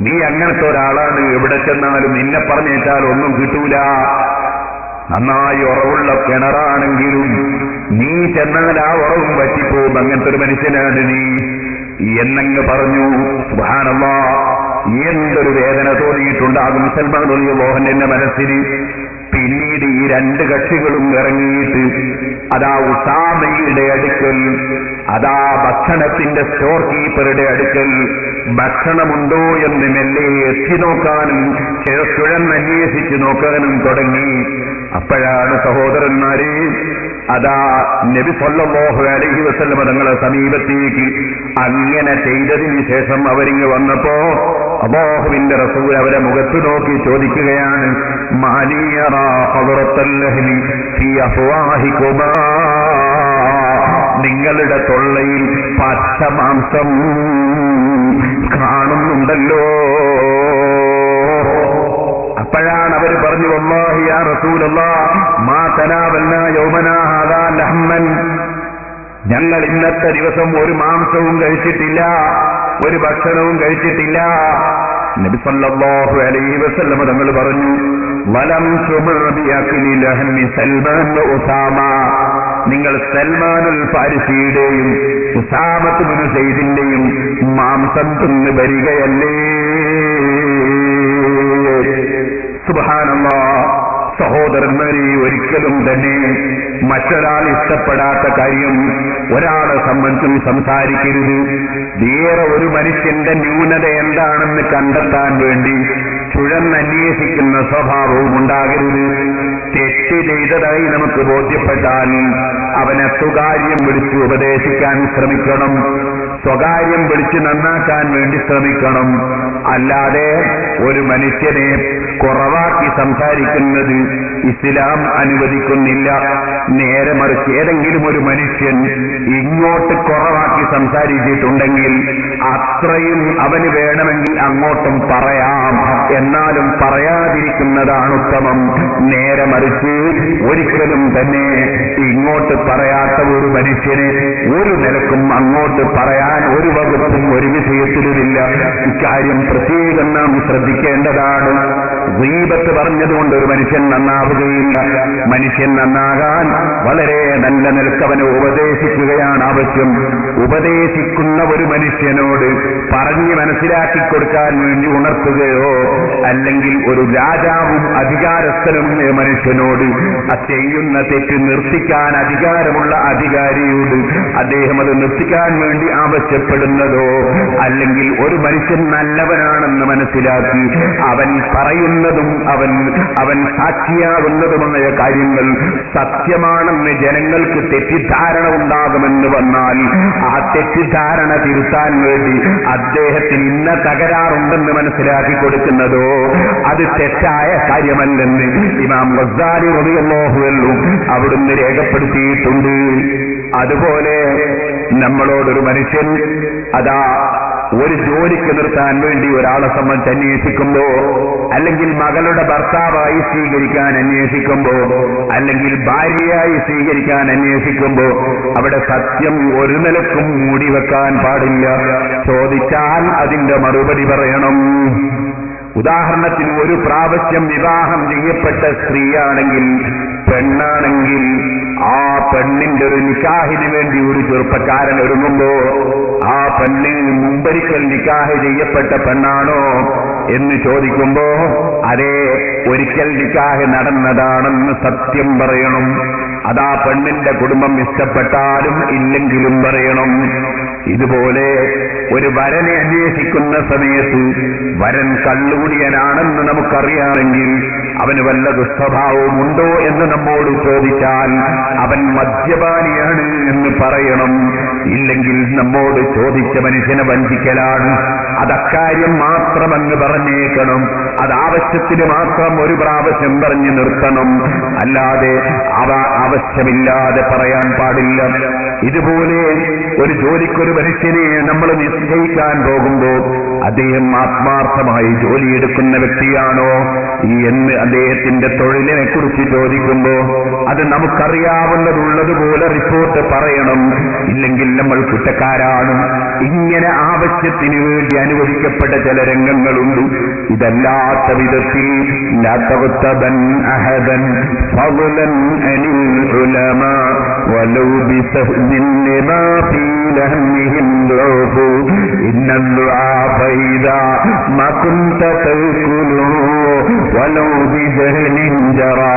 നീ അങ്ങനത്തെ ഒരാളാണ്. എവിടെ ചെന്നാലും നിന്നെ പറഞ്ഞേച്ചാൽ ഒന്നും കിട്ടൂല. നന്നായി ഉറവുള്ള കിണറാണെങ്കിലും നീ ചെന്നാൽ ആ ഉറവും പറ്റിപ്പോകും. അങ്ങനത്തെ ഒരു മനുഷ്യനാണ് നീ എന്നങ്ങ് പറഞ്ഞു. സുബ്ഹാനല്ലാഹ്, എന്തൊരു വേദന തോന്നിയിട്ടുണ്ടാകും സൽമാൻ റളിയല്ലാഹു അൻഹുവിന്റെ മനസ്സിന്. പിന്നീട് ഈ രണ്ട് കക്ഷികളും ഇറങ്ങിയിട്ട് അതാ ഉസാമയുടെ അടുക്കൽ, അതാ ഭക്ഷണത്തിന്റെ സ്റ്റോർ കീപ്പറുടെ അടുക്കൽ ഭക്ഷണമുണ്ടോ എന്ന് മെല്ലെ എത്തി നോക്കാനും ചുഴന്നന്വേഷിച്ച് നോക്കാനും തുടങ്ങി. അപ്പോഴാണ് സഹോദരന്മാരെ അതാ നബി സല്ലല്ലാഹു അലൈഹി വസല്ലം തങ്ങളുടെ സമീപത്തേക്ക് അങ്ങനെ ചെയ്തതിന് ശേഷം അവരിങ്ങ് വന്നപ്പോ അല്ലാഹുവിന്റെ റസൂൽ അവരെ മുഖത്ത് നോക്കി ചോദിക്കുകയാണ്, മാലിയറാ ഹദറത്തൽ ലഹ്മി ഫീ അഫ്വാഹികുമാ. നിങ്ങളുടെ തൊള്ളയിൽ പച്ച മാംസം കാണുന്നുണ്ടല്ലോ. അപ്പോഴാണ് അവർ പറഞ്ഞു, വല്ലാഹി യാ റസൂലല്ലാഹ് മാ തനാവൽനാ യൗമനാ ഹാദാ ലഹ്മൻ. ഞങ്ങൾ ഇന്നത്തെ ദിവസം ഒരു മാംസവും കഴിച്ചിട്ടില്ല, ഒരു ഭക്ഷണവും കഴിച്ചിട്ടില്ല. നബി സല്ലല്ലാഹു അലൈഹി വസല്ലം തങ്ങൾ പറഞ്ഞു, വലം തുമബി അക്ലി ലഹ്മി സൽമാൻ വ ഉസാമ. നിങ്ങൾ സൽമാനുൽ ഫാരിസിയുടെയും ഉസാമത്ത് ബിൻ സൈദിന്റെയും മാംസം തിന്ന് വരികയല്ലേ. സുബ്ഹാനല്ലാഹ്. സഹോദരന്മാരെ, ഒരിക്കലും തന്നെ മറ്റൊരാൾ ഇഷ്ടപ്പെടാത്ത കാര്യം ഒരാളെ സംബന്ധിച്ചും സംസാരിക്കരുത്. വേറെ ഒരു മനുഷ്യന്റെ ന്യൂനത എന്താണെന്ന് കണ്ടെത്താൻ വേണ്ടി ചുഴന്നന്വേഷിക്കുന്ന സ്വഭാവവും ഉണ്ടാകരുത്. തെറ്റ് ചെയ്തതായി നമുക്ക് ബോധ്യപ്പെട്ടാൽ അവനെ സ്വകാര്യം വിളിച്ച് ഉപദേശിക്കാൻ ശ്രമിക്കണം, സ്വകാര്യം വിളിച്ച് നന്നാക്കാൻ വേണ്ടി ശ്രമിക്കണം. അല്ലാതെ ഒരു മനുഷ്യനെ കുറവാക്കി സംസാരിക്കുന്നത് ഇസ്ലാം അനുവദിക്കുന്നില്ല. നേരെ മറിച്ച് ഏതെങ്കിലും ഒരു മനുഷ്യൻ ഇങ്ങോട്ട് കുറവാക്കി സംസാരിച്ചിട്ടുണ്ടെങ്കിൽ അത്രയും അവന് വേണമെങ്കിൽ അങ്ങോട്ടും പറയാം, എന്നാലും പറയാതിരിക്കുന്നതാണ് ഉത്തമം. നേരെ മറിച്ച് ഒരിക്കലും തന്നെ ഇങ്ങോട്ട് പറയാത്ത ഒരു മനുഷ്യന് ഒരു നിലക്കും അങ്ങോട്ട് പറയാൻ ഒരു വകുപ്പും ഒരു വിഷയത്തിലുമില്ല. ഇക്കാര്യം പ്രത്യേകം നാം ശ്രദ്ധിക്കേണ്ടതാണ്. ഗീബത്ത് പറഞ്ഞതുകൊണ്ട് ഒരു മനുഷ്യൻ നന്നാവുകയില്ല. മനുഷ്യൻ നന്നാകാൻ വളരെ നല്ല നിലക്കവനെ ഉപദേശിക്കുകയാണ് ആവശ്യം. ഉപദേശിക്കുന്ന ഒരു മനുഷ്യനോട് പറഞ്ഞ് മനസ്സിലാക്കി കൊടുക്കാൻ വേണ്ടി ഉണർത്തുകയോ അല്ലെങ്കിൽ ഒരു രാജാവും അധികാരസ്ഥനും മനുഷ്യനോട് ചെയ്യുന്ന തെറ്റ് നിർത്തിക്കാൻ അധികാരമുള്ള അധികാരിയോട് അദ്ദേഹം അത് നിർത്തിക്കാൻ വേണ്ടി ആവശ്യപ്പെടുന്നതോ അല്ലെങ്കിൽ ഒരു മനുഷ്യൻ നല്ലവനാണെന്ന് മനസ്സിലാക്കി അവൻ പറയുന്നതും അവൻ സാക്ഷിയാകുന്നതുമായ കാര്യങ്ങൾ സത്യമാണെന്ന് ജനങ്ങൾക്ക് തെറ്റിദ്ധാരണ ഉണ്ടാകുമെന്ന് വന്നാൽ ആ തെറ്റിദ്ധാരണ തിരുത്താൻ വേണ്ടി അദ്ദേഹത്തിന് ഇന്ന തകരാറുണ്ടെന്ന് മനസ്സിലാക്കി കൊടുക്കുന്നതോ അത് തെറ്റായ കാര്യമല്ലെന്ന് ഇമാം ഗസ്സാലി റളിയല്ലാഹു അൻഹു അവിടുന്ന് രേഖപ്പെടുത്തിയിട്ടുണ്ട്. അതുപോലെ നമ്മളോടൊരു മനുഷ്യൻ അതാ ഒരു ജോലിക്ക് നിർത്താൻ വേണ്ടി ഒരാളെ സംബന്ധിച്ച് അന്വേഷിക്കുമ്പോ, അല്ലെങ്കിൽ മകളുടെ ഭർത്താവായി സ്വീകരിക്കാൻ അന്വേഷിക്കുമ്പോ, അല്ലെങ്കിൽ ഭാര്യയായി സ്വീകരിക്കാൻ അന്വേഷിക്കുമ്പോ അവിടെ സത്യം ഒരു നിലക്കും മൂടിവെക്കാൻ പാടില്ല. ചോദിച്ചാൽ അതിന്റെ മറുപടി പറയണം. ഉദാഹരണത്തിന് ഒരു പ്രാവശ്യം വിവാഹം ചെയ്യപ്പെട്ട സ്ത്രീയാണെങ്കിൽ, പെണ്ണാണെങ്കിൽ, ആ പെണ്ണിന്റെ ഒരു നിക്കാഹിന് വേണ്ടി ഒരു ചെറുപ്പക്കാരൻ ഒരുങ്ങുമ്പോ ആ പെണ്ണ് മുമ്പൊരിക്കൽ നിക്കാഹ് ചെയ്യപ്പെട്ട പെണ്ണാണോ എന്ന് ചോദിക്കുമ്പോ അതേ, ഒരിക്കൽ നിക്കാഹ് നടന്നതാണെന്ന് സത്യം പറയണം. അതാ പെണ്ണിന്റെ കുടുംബം ഇഷ്ടപ്പെട്ടാലും ഇല്ലെങ്കിലും പറയണം. ഇതുപോലെ ഒരു വരനെ അന്വേഷിക്കുന്ന സമയത്ത് വരൻ കള്ളുകുടിയനാണെന്ന് നമുക്കറിയാമെങ്കിൽ അവന് വല്ല ദുസ്വഭാവവും ഉണ്ടോ എന്ന് നമ്മോട് ചോദിച്ചാൽ അവൻ മദ്യപാനിയാണ് എന്ന് പറയണം. ഇല്ലെങ്കിൽ നമ്മോട് ചോദിച്ച മനുഷ്യനെ വഞ്ചിക്കലാണ്. അതക്കാര്യം മാത്രമെന്ന് പറഞ്ഞേക്കണം. അതാവശ്യത്തിന് മാത്രം ഒരു പ്രാവശ്യം പറഞ്ഞു നിർത്തണം. അല്ലാതെ അവ ആവശ്യമില്ലാതെ പറയാൻ പാടില്ല. ഇതുപോലെ ഒരു ജോലിക്കൊരു മനുഷ്യനെ നമ്മൾ നിശ്ചയിക്കാൻ പോകുമ്പോ അദ്ദേഹം ആത്മാർത്ഥമായി ജോലിയെടുക്കുന്ന വ്യക്തിയാണോ എന്ന് അദ്ദേഹത്തിന്റെ തൊഴിലിനെ കുറിച്ച് ചോദിക്കുമ്പോ അത് നമുക്കറിയാവുന്നതുള്ളതുപോലെ റിപ്പോർട്ട് പറയണം. ഇല്ലെങ്കിൽ നമ്മൾ കുറ്റക്കാരാണ്. ഇങ്ങനെ ആവശ്യത്തിന് വേണ്ടി അനുവദിക്കപ്പെട്ട ചില രംഗങ്ങളുണ്ട്. ഇതല്ലാത്ത വിധത്തിൽ ലാ തഗ്തബൻ അഹദൻ ഫളൻ അനിൽ ഉലമാ വലൗ ബിസഹ്ദിൻ ലിമാ ഫീ ലഹ്മിഹിം ദുഊഫു ഇന്നദ്ദുആഫ ഇദാ മാ കുൻത തഖുലുഹു വലൗ ബിജഹ്ലിൻ ജറാ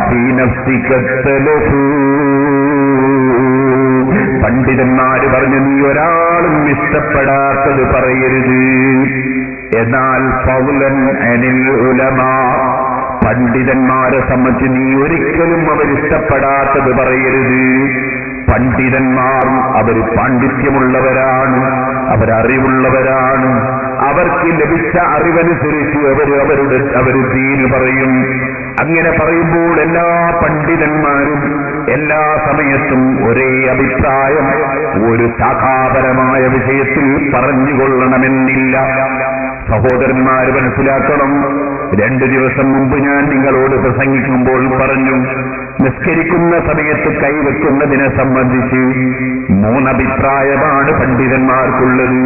ഫീ നഫ്സിക തലഫു. പണ്ഡിതന്മാര് പറഞ്ഞു, നീ ഒരാളും ഇഷ്ടപ്പെടാത്തത് പറയരുത്. എന്നാൽ ഫളൻ അനിൽ ഉലമാ, പണ്ഡിതന്മാരെ സംബന്ധിച്ച് നീ ഒരിക്കലും അവരിഷ്ടപ്പെടാത്തത് പറയരുത്. പണ്ഡിതന്മാർ അവർ പാണ്ഡിത്യമുള്ളവരാണ്, അവരറിവുള്ളവരാണ്. അവർക്ക് ലഭിച്ച അറിവനുസരിച്ച് അവർ ദീന് പറയും. അങ്ങനെ പറയുമ്പോൾ എല്ലാ പണ്ഡിതന്മാരും എല്ലാ സമയത്തും ഒരേ അഭിപ്രായം ഒരു ശാഖാപരമായ വിഷയത്തിൽ പറഞ്ഞുകൊള്ളണമെന്നില്ല. സഹോദരന്മാര് മനസ്സിലാക്കണം. 2 ദിവസം മുമ്പ് ഞാൻ നിങ്ങളോട് പ്രസംഗിക്കുമ്പോൾ പറഞ്ഞു, നിസ്കരിക്കുന്ന സമയത്ത് കൈവെക്കുന്നതിനെ സംബന്ധിച്ച് 3 അഭിപ്രായമാണ് പണ്ഡിതന്മാർക്കുള്ളത്.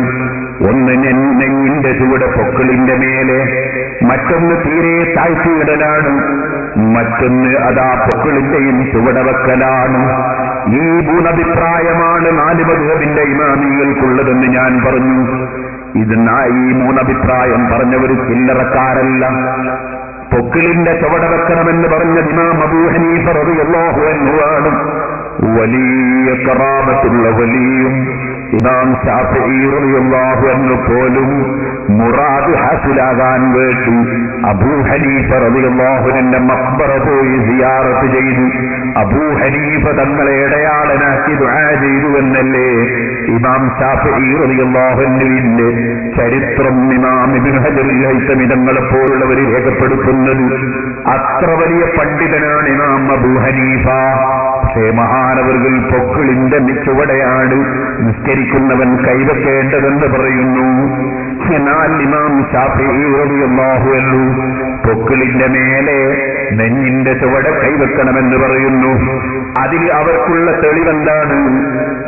ഒന്ന് നെഞ്ഞിന്റെ ചുവട് പൊക്കിളിന്റെ മേലെ, മറ്റൊന്ന് തീരെ താഴ്ത്തിയിടലാണ്, മറ്റൊന്ന് അതാ പൊക്കിളിന്റെയും ചുവടവെക്കലാണ്. ഈ 3 അഭിപ്രായമാണ് 4 മദ്ഹബിന്റെ ഇമാമികൾക്കുള്ളതെന്ന് ഞാൻ പറഞ്ഞു. ഈ 3 അഭിപ്രായം പറഞ്ഞവർ ചില്ലറക്കാരല്ല. പൊക്കിളിന്റെ ചുവട വെക്കണമെന്ന് പറഞ്ഞ ഇമാം അബൂ ഹനീഫ റളിയല്ലാഹു അൻഹു ആണ്. വലിയ കറാമത്തുള്ള വലിയും ഇമാം ശാഫിഈ റളിയല്ലാഹു അൻഹു പോലും മുറാദ് ഹാസിലാകാൻ വേണ്ടി അബൂ ഹനീഫ റളിയല്ലാഹു അൻഹുവിന്റെ മഖ്ബറ പോയി സിയാറത്ത് ചെയ്തു. അബൂ ഹനീഫ തങ്ങളെ ഇടയാളനാക്കി ദുആ ചെയ്തു എന്നല്ലേ ഇമാം ശാഫിഈ റളിയല്ലാഹു അൻഹുവിന്റെ ചരിത്രം ഇമാം ഇബ്നു ഹജറുൽ ഹൈതമി തങ്ങളെ പോലുള്ളവർ രേഖപ്പെടുത്തുന്നത്. അത്ര വലിയ പണ്ഡിതനാണ് ഇമാം അബൂ ഹനീഫ. പക്ഷേ മഹാനവർകൾ പൊക്കിളിന്റെ ചുവടെയാണ് നിസ്കരിക്കുന്നവൻ കൈവെക്കേണ്ടതെന്ന് പറയുന്നു. എന്നാൽ ഇമാം ശാഫിഈ റളിയല്ലാഹു അൻഹു പൊക്കിളിന്റെ മേലെ നെഞ്ഞിന്റെ ചുവടെ കൈവെക്കണമെന്ന് പറയുന്നു. അതിൽ അവർക്കുള്ള തെളിവെന്താണ്?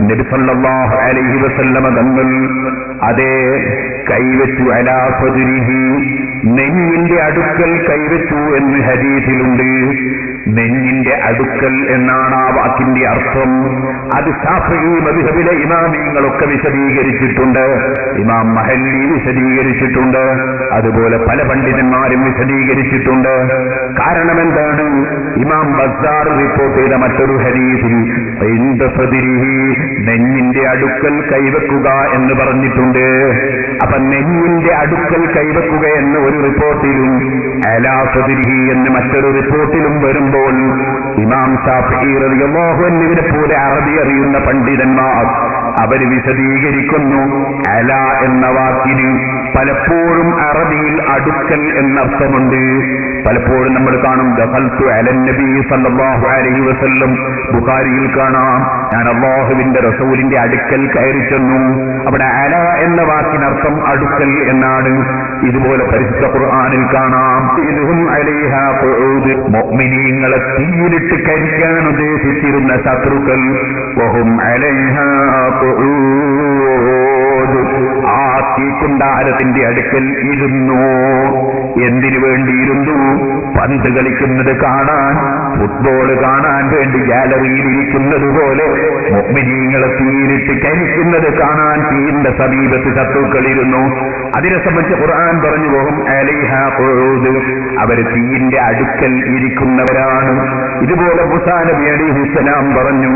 നബി സല്ലല്ലാഹു അലൈഹി വസല്ലമ തങ്ങൾ അതേ കൈവച്ചു അലാ ഫദ്രിഹി, നെഞ്ഞിന്റെ അടുക്കൽ കൈവച്ചു എന്ന് ഹദീസിലുണ്ട്. നെഞ്ഞിന്റെ അടുക്കൽ എന്നാണ് ആ വാക്കിന്റെ അർത്ഥം. അത് ശാഫിഈ മദ്ഹബിലെ ഇമാമിങ്ങളൊക്കെ വിശദീകരിച്ചിട്ടുണ്ട്. ഇമാം മഹല്ലി വിശദീകരിച്ചിട്ടുണ്ട്. അതുപോലെ പല പണ്ഡിതന്മാരും വിശദീകരിച്ചിട്ടുണ്ട്. കാരണം എന്താണ്? ഇമാം ബസ്സാർ റിപ്പോർട്ട് ചെയ്ത മറ്റൊരു ഹദീസിൽ ഇൻദ ഫദ്രിഹി, നെഞ്ഞിന്റെ അടുക്കൽ കൈവെക്കുക എന്ന് പറഞ്ഞിട്ടുണ്ട്. അപ്പൊ നെഞ്ഞിന്റെ അടുക്കൽ കൈവെക്കുക എന്ന് ഒരു റിപ്പോർട്ടിലും അലാ ഫദ്രിഹി എന്ന് മറ്റൊരു റിപ്പോർട്ടിലും വരുമ്പോൾ ഇമാം ശാഫിഈ റളിയല്ലാഹു അൻഹുവിനെ പോലെ അറബി അറിയുന്ന പണ്ഡിതന്മാർ അവർ വിശദീകരിക്കുന്നു. അല എന്ന വാക്കിന് പലപ്പോഴും അറബിയിൽ അടുക്കൽ എന്നർത്ഥമുണ്ട്. പലപ്പോഴും നമ്മൾ കാണും ദഖൽതു അലൻ നബി സല്ലല്ലാഹു അലൈഹി വസല്ലം, ബുഖാരിയിൽ കാണാം, ഞാൻ അല്ലാഹുവിന്റെ റസൂലിന്റെ അടുക്കൽ കയറി ചെന്നു. അവിടെ അല എന്ന വാക്കിനർത്ഥം അടുക്കൽ എന്നാണ്. ഇതുപോലെ പരിശുദ്ധ ഖുർആനിൽ കാണാം, ഇദ്ഹും അലൈഹാ ഖുഊദ്, മുഅ്മിനീങ്ങളെ തീയിലിട്ട് കരിക്കാൻ ഉദ്ദേശിച്ചിരുന്ന ശത്രുക്കൾ, വഹും അലൈഹാ ഖുഊദ്, ആ തീക്കുണ്ടാരത്തിന്റെ അടുക്കൽ ഇരുന്നു. എന്തിനു വേണ്ടിയിരുന്നു? പന്ത് കളിക്കുന്നത് കാണാൻ, ഫുട്ബോൾ കാണാൻ വേണ്ടി ഗാലറിയിൽ ഇരിക്കുന്നത് പോലെ മുഅ്മിനീങ്ങളെ തീയിലിട്ട് കരിക്കുന്നത് കാണാൻ തീയിന്റെ സമീപത്ത് ശത്രുക്കളിരുന്നു. അതിനെ സംബന്ധിച്ച് ഖുർആൻ പറഞ്ഞു, വഹും അലൈഹാ ഖുഊദ്, അവർ തീയിന്റെ അടുക്കൽ ഇരിക്കുന്നവരാണ്. ഇതുപോലെ മൂസാ നബി അലൈഹിസ്സലാം പറഞ്ഞു,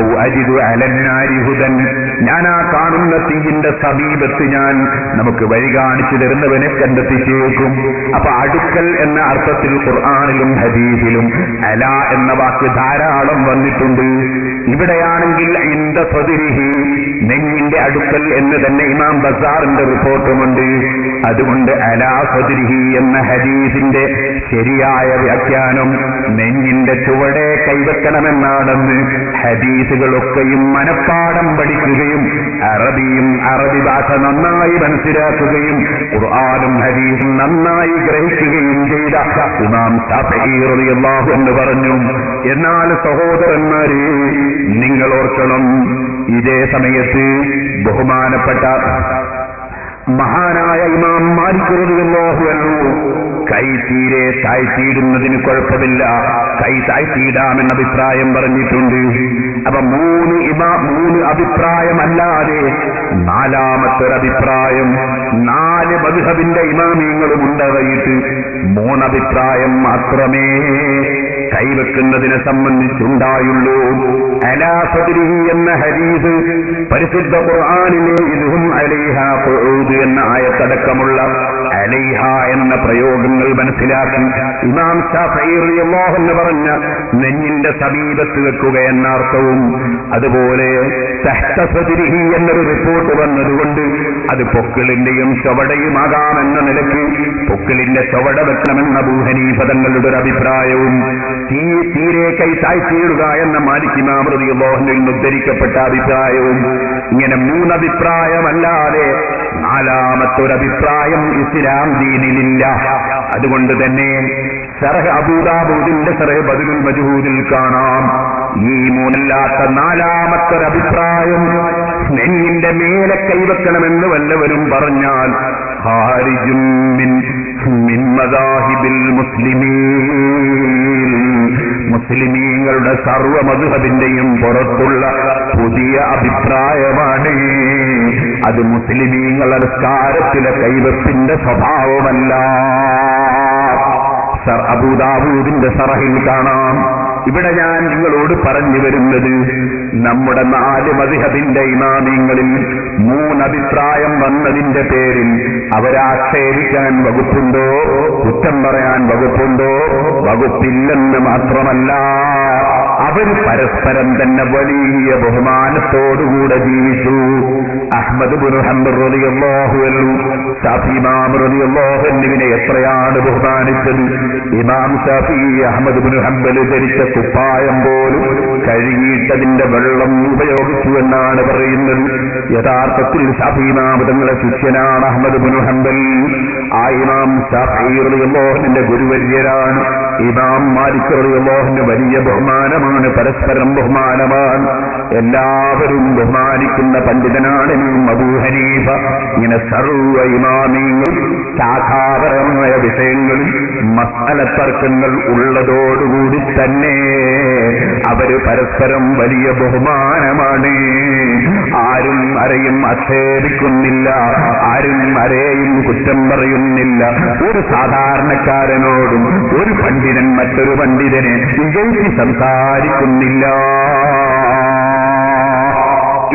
ഔ അജിദു അലന്നാരി ഹുദൻ, ഞാൻ ആ കാണുന്ന തീയിന്റെ സമീപത്ത് ഞാൻ നമുക്ക് വഴി കാണിച്ചു തരുന്നവനെ കണ്ടെത്തിച്ചേക്കും. അപ്പൊ അടുക്കൽ എന്ന അർത്ഥത്തിൽ ഖുർആനിലും ഹദീസിലും അല എന്ന വാക്ക് ധാരാളം വന്നിട്ടുണ്ട്. ഇവിടെയാണെങ്കിൽ ഇൻദ സദ്രിഹി, നെഞ്ഞിന്റെ അടുക്കൽ എന്ന് തന്നെ ഇമാം ബസാറിന്റെ റിപ്പോർട്ടുമുണ്ട്. അതുകൊണ്ട് അലാ സദ്രിഹി എന്ന ഹദീസിന്റെ ശരിയായ വ്യാഖ്യാനം നെഞ്ഞിന്റെ ചുവടെ കൈവെക്കണമെന്നാണെന്ന് ഹദീസുകളൊക്കെയും മനഃപ്പാഠം പഠിക്കുകയും അറബിയും അറബി ഭാഷ നന്നായി മനസ്സിലാക്കുകയും ഖുർആനും ഹദീസും നന്നായി ഗ്രഹിക്കുകയും ചെയ്ത ഇമാം ശാഫിഈ റളിയല്ലാഹു അൻഹു പറഞ്ഞു. എന്നാൽ സഹോദരന്മാരെ, നിങ്ങൾ ഓർക്കണം, ഇതേ സമയത്ത് ബഹുമാനപ്പെട്ട മഹാനായ ഇമാം മാലിക് റളിയല്ലാഹു അൻഹു കൈ തീരെ താഴ്ത്തിയിടുന്നതിന് കുഴപ്പമില്ല, കൈ താഴ്ത്തിയിടാമെന്ന അഭിപ്രായം പറഞ്ഞിട്ടുണ്ട്. അപ്പൊ മൂന്ന് അഭിപ്രായമല്ലാതെ നാലാമത്തൊരഭിപ്രായം, 4 മദ്ഹബിന്റെ ഇമാമിയങ്ങളും ഉണ്ടായിട്ട് 3 അഭിപ്രായം മാത്രമേ കൈവെക്കുന്നതിനെ സംബന്ധിച്ചുണ്ടായുള്ളൂ. അലാ സദ്രിഹി എന്ന ഹദീസ് പരിശുദ്ധ ഖുർആനിലെ ഇദ്ഹും അലൈഹാ ഖുഊദ് എന്ന ആയത്തടക്കമുള്ള അലൈഹ എന്ന പ്രയോഗങ്ങൾ മനസ്സിലാക്കി ഇമാം ശാഫിഈ റളിയല്ലാഹു അൻഹു പറഞ്ഞ നെഞ്ഞിന്റെ സമീപത്ത് വെക്കുക എന്ന അർത്ഥവും, അതുപോലെ തഹ്ത സദ്രിഹി എന്നൊരു റിപ്പോർട്ട് വന്നതുകൊണ്ട് അത് പൊക്കിളിന്റെയും ചുവടയുമാകാമെന്ന നിലയ്ക്ക് പൊക്കിളിന്റെ ചുവട വെക്കണമെന്ന അബൂ ഹനീഫ തങ്ങളുടെ ഒരു അഭിപ്രായവും, തീരെ കൈ താഴ്ത്തിയിടുക എന്ന മാലിക് ഇമാം റളിയല്ലാഹു അൻഹുവിൽ നിന്ന് ഉദ്ധരിക്കപ്പെട്ട അഭിപ്രായവും, ഇങ്ങനെ 3 അഭിപ്രായമല്ലാതെ 4മത്തൊരഭിപ്രായം ഇസ്ലാം ദീനിലില്ല. അതുകൊണ്ട് തന്നെ ശറഹ് അബൂ ദാവൂദിന്റെ ശറഹ് ബദലുൽ മജ്ഹൂദിൽ കാണാം, ഈ 3അല്ലാത്ത 4മത്തൊരഭിപ്രായം നെഞ്ഞിന്റെ മേലെ കൈവെക്കണമെന്ന് വല്ലവരും പറഞ്ഞാൽ ഖാരിജും മിൻ മദാഹിബിൽ മുസ്ലിമീൻ, മുസ്ലിമീങ്ങളുടെ സർവ്വ മദ്ഹബിന്റെയും പുറത്തുള്ള പുതിയ അഭിപ്രായമാണ്. അത് മുസ്ലിമീങ്ങളുടെ നിസ്കാരത്തിലെ കൈവെപ്പിന്റെ സ്വഭാവമല്ല. അബൂ ദാവൂദിന്റെ ശറഹിൽ കാണാം. ഇവിടെ ഞാൻ നിങ്ങളോട് പറഞ്ഞു വരുന്നത്, നമ്മുടെ 4 മദ്ഹബിന്റെ ഇമാമിങ്ങളിൽ 3 അഭിപ്രായം വന്നതിന്റെ പേരിൽ അവരാക്ഷേപിക്കാൻ വകുപ്പുണ്ടോ, കുറ്റം പറയാൻ വകുപ്പുണ്ടോ? വകുപ്പില്ലെന്ന് മാത്രമല്ല, അവർ പരസ്പരം തന്നെ വലിയ ബഹുമാനത്തോടുകൂടെ ജീവിച്ചു. അഹ്മദ് ഇബ്നു ഹംബൽ റളിയല്ലാഹു അൻഹു ശാഫിഈ ഇമാം റളിയല്ലാഹു അൻഹുവിനെ എത്രയാണ് ബഹുമാനിച്ചത്. ഇമാം ശാഫിഈ അഹ്മദ് ഇബ്നു ഹംബൽ ധരിച്ച കുപ്പായം പോലും കഴുകിയിട്ടതിന്റെ വെള്ളം ഉപയോഗിച്ചു എന്നാണ് പറയുന്നത്. യഥാർത്ഥത്തിൽ ശാഫിഈ ഇമാം തങ്ങളുടെ ശിഷ്യനാണ് അഹ്മദ് ഇബ്നു ഹംബൽ. ആ ഇമാം ശാഫിഈ റളിയല്ലാഹു അൻഹുവിന്റെ ഗുരുവര്യരാണ്. ഇമാം മാലിക് റളിയല്ലാഹു അൻഹു വലിയ ബഹുമാനമാണ്, പരസ്പരം ബഹുമാനമാണ്. എല്ലാവരും ബഹുമാനിക്കുന്ന പണ്ഡിതനാണ് ഇമാം അബൂ ഹനീഫ. ഇങ്ങനെ സർവ്വ ഇമാമിങ്ങൾ ശാഖാപരമായ വിഷയങ്ങളിൽ മസ്അല തർക്കങ്ങൾ ഉള്ളതോടുകൂടി തന്നെ അവര് പരസ്പരം വലിയ ബഹുമാനമാണ്. ആരും ആരെയും ആക്ഷേപിക്കുന്നില്ല, ആരും ആരെയും കുറ്റം പറയുന്നില്ല. ഒരു സാധാരണക്കാരനോടും ഒരു പണ്ഡിതൻ മറ്റൊരു പണ്ഡിതനെ വിജയിച്ച് സംസാരിക്കുന്നില്ല.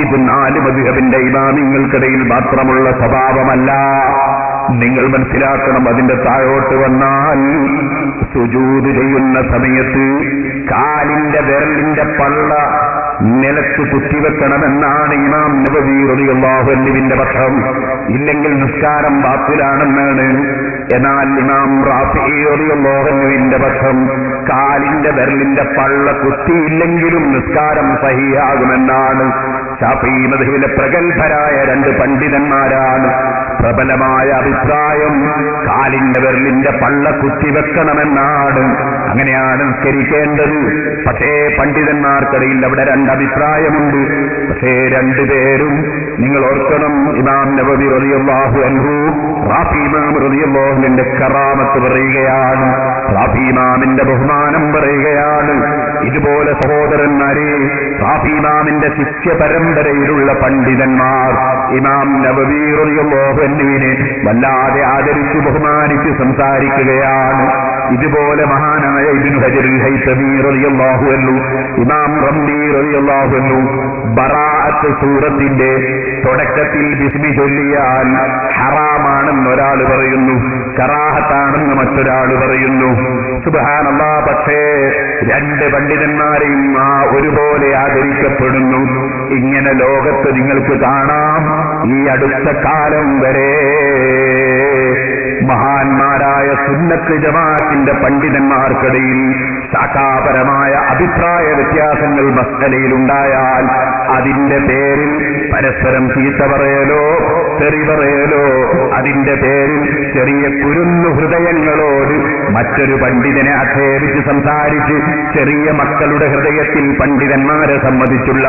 ഇത് 4 മദ്ഹബിന്റെ ഇമാമിങ്ങൾക്കിടയിൽ മാത്രമുള്ള സ്വഭാവമല്ല. നിങ്ങൾ മനസ്സിലാക്കണം. അതിന്റെ താഴോട്ട് വന്നാൽ സുജൂദ് ചെയ്യുന്ന സമയത്ത് കാലിന്റെ വിരലിന്റെ പള്ള നിലത്ത് കുത്തിവെക്കണമെന്നാണ് ഇമാം നബവി റളിയല്ലാഹു അൻഹുവിന്റെ പക്ഷം. ഇല്ലെങ്കിൽ നിസ്കാരം ബാത്തിലാണെന്നാണ്. എന്നാൽ ഇമാം റാഫിഈ റളിയല്ലാഹു അൻഹുവിന്റെ പക്ഷം കാലിന്റെ വിരലിന്റെ പള്ള കുത്തിയില്ലെങ്കിലും നിസ്കാരം സഹിയാകുമെന്നാണ് ശാഫിഈ മദ്ഹബിലെ പ്രഗത്ഭരായ രണ്ട് പണ്ഡിതന്മാരാണ്. പ്രബലമായ അഭിപ്രായം കാലിന്റെ വിരലിന്റെ പള്ള കുത്തിവെക്കണമെന്നാണ്. അങ്ങനെയാണ് നിസ്കരിക്കേണ്ടത്. പക്ഷേ പണ്ഡിതന്മാർക്കിടയിൽ അവിടെ രണ്ടഭിപ്രായമുണ്ട്. പക്ഷേ രണ്ടുപേരും നിങ്ങൾ ഓർക്കണം, ഇമാം നവവി റളിയല്ലാഹു അൻഹു റാഫി ഇമാം റളിയല്ലാഹു അൻഹുവിന്റെ കറാമത്ത് പറയുകയാണ്, റാഫി ഇമാമിന്റെ ബഹുമാനം പറയുകയാണ്. ഇതുപോലെ സഹോദരന്മാരെ, റാഫി ഇമാമിന്റെ ശിഷ്യ പരമ്പരയിലുള്ള പണ്ഡിതന്മാർ ഇമാം നവവി റളിയല്ലാഹു അൻഹുവിനെ വല്ലാതെ ആദരിച്ചു ബഹുമാനിച്ച് സംസാരിക്കുകയാണ്. ഇതുപോലെ മഹാനായ ഇബ്നു ഹജറുൽ ഹൈതമി റളിയല്ലാഹു അൻഹു, ഇമാം റംലി റളിയല്ലാഹു അൻഹു ബറാഅത്ത് സൂറത്തിന്റെ തുടക്കത്തിൽ ബിസ്മി ചൊല്ലിയാൽ ഹറാമാണെന്ന് ഒരാൾ പറയുന്നു, കറാഹത്താണെന്ന് മറ്റൊരാൾ പറയുന്നു. സുബ്ഹാനല്ലാഹ്. പക്ഷേ രണ്ട് പണ്ഡിതന്മാരെയും ഒരുപോലെ ആദരിക്കപ്പെടുന്നു. ഇങ്ങനെ ലോകത്ത് നിങ്ങൾക്ക് കാണാം. ഈ അടുത്ത കാലം വരെ മഹാന്മാരായ സുന്നത്ത് ജമാഅത്തിന്റെ പണ്ഡിതന്മാർക്കിടയിൽ ശാഖാപരമായ അഭിപ്രായ വ്യത്യാസങ്ങൾ മസ്അലയിലുണ്ടായാൽ അതിന്റെ പേരിൽ പരസ്പരം ചീത്ത പറയലോ തെറി പറയലോ, അതിന്റെ പേരിൽ ചെറിയ കുരുന്നു ഹൃദയങ്ങളോട് മറ്റൊരു പണ്ഡിതനെ ആക്ഷേപിച്ച് സംസാരിച്ച് ചെറിയ മക്കളുടെ ഹൃദയത്തിൽ പണ്ഡിതന്മാരെ സംബന്ധിച്ചുള്ള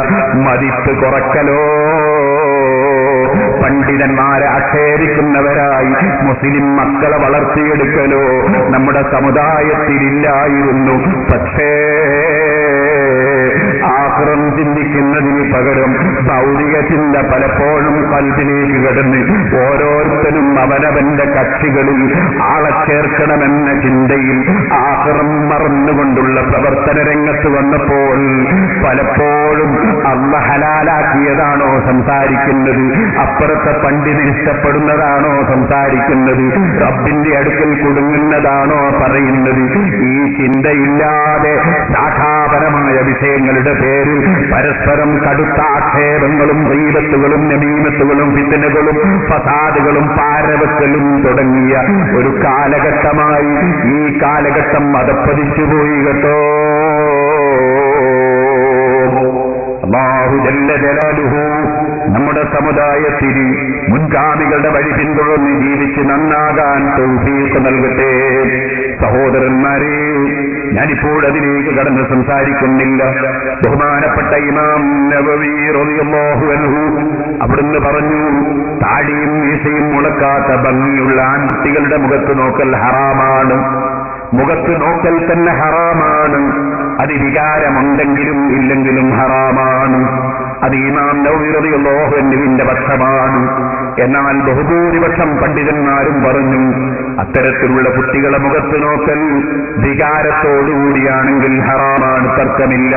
മതിപ്പ് കുറക്കലോ, പണ്ഡിതന്മാരെ ആക്ഷേപിക്കുന്നവരായി മുസ്ലിം മക്കളെ വളർത്തിയെടുക്കലോ നമ്മുടെ സമുദായത്തിലില്ലായിരുന്നു. പക്ഷേ ആഖിറം ചിന്തിക്കുന്നതിന് പകരം ഭൗതിക ചിന്ത പലപ്പോഴും കൽബിലേക്ക് കടന്ന് ഓരോരുത്തരും അവനവന്റെ കക്ഷികളിൽ ആളെ ചേർക്കണമെന്ന ചിന്തയിൽ ആഖിറം മറന്നുകൊണ്ടുള്ള പ്രവർത്തന രംഗത്ത് വന്നപ്പോൾ പലപ്പോഴും അല്ലാഹ് ഹലാലാക്കിയതാണോ സംസാരിക്കുന്നത്, അപ്പുറത്തെ പണ്ഡിതൻ ഇഷ്ടപ്പെടുന്നതാണോ സംസാരിക്കുന്നത്, റബ്ബിന്റെ അടുക്കൽ കുടുങ്ങുന്നതാണോ പറയുന്നത്, ഈ ചിന്തയില്ലാതെ ശാഖാപരമായ വിഷയങ്ങളുടെ പേരിൽ പരസ്പരം കടുത്ത ആക്ഷേപങ്ങളും ഗീബത്തുകളും നമീമത്തുകളും ഫിത്നകളും ഫസാദുകളും പാരവെക്കലും തുടങ്ങിയ ഒരു കാലഘട്ടമായി ഈ കാലഘട്ടം അതപ്പതിച്ചുപോയി കേട്ടോ. അല്ലാഹു ജല്ല ജലാലുഹു നമ്മുടെ സമുദായത്തിൽ മുൻഗാമികളുടെ വഴി പിന്തുടർന്ന് ജീവിച്ച് നന്നാകാൻ തൗഫീഖ് നൽകട്ടെ. സഹോദരന്മാരെ, ഞാനിപ്പോൾ അതിലേക്ക് കടന്ന് സംസാരിക്കുന്നില്ല. ബഹുമാനപ്പെട്ട ഇമാം നവവി റളിയല്ലാഹു അൻഹു അവിടുന്ന് പറഞ്ഞു, താടിയും മീശയും മുളക്കാത്ത ഭംഗിയുള്ള ആൺകുട്ടികളുടെ മുഖത്ത് നോക്കൽ ഹറാമാണ്. മുഖത്ത് നോക്കൽ തന്നെ ഹറാമാണ്. അത് വികാരമുണ്ടെങ്കിലും ഇല്ലെങ്കിലും ഹറാമാണ്. അത് ഇമാം നവവി റളിയല്ലാഹു അൻഹുവിന്റെ പക്ഷമാണ്. എന്നാൽ ബഹുഭൂരിപക്ഷം പണ്ഡിതന്മാരും പറഞ്ഞു, അത്തരത്തിലുള്ള കുട്ടികളെ മുഖത്ത് നോക്കൽ വികാരത്തോടുകൂടിയാണെങ്കിൽ ഹറാമാണ്, തർക്കമില്ല.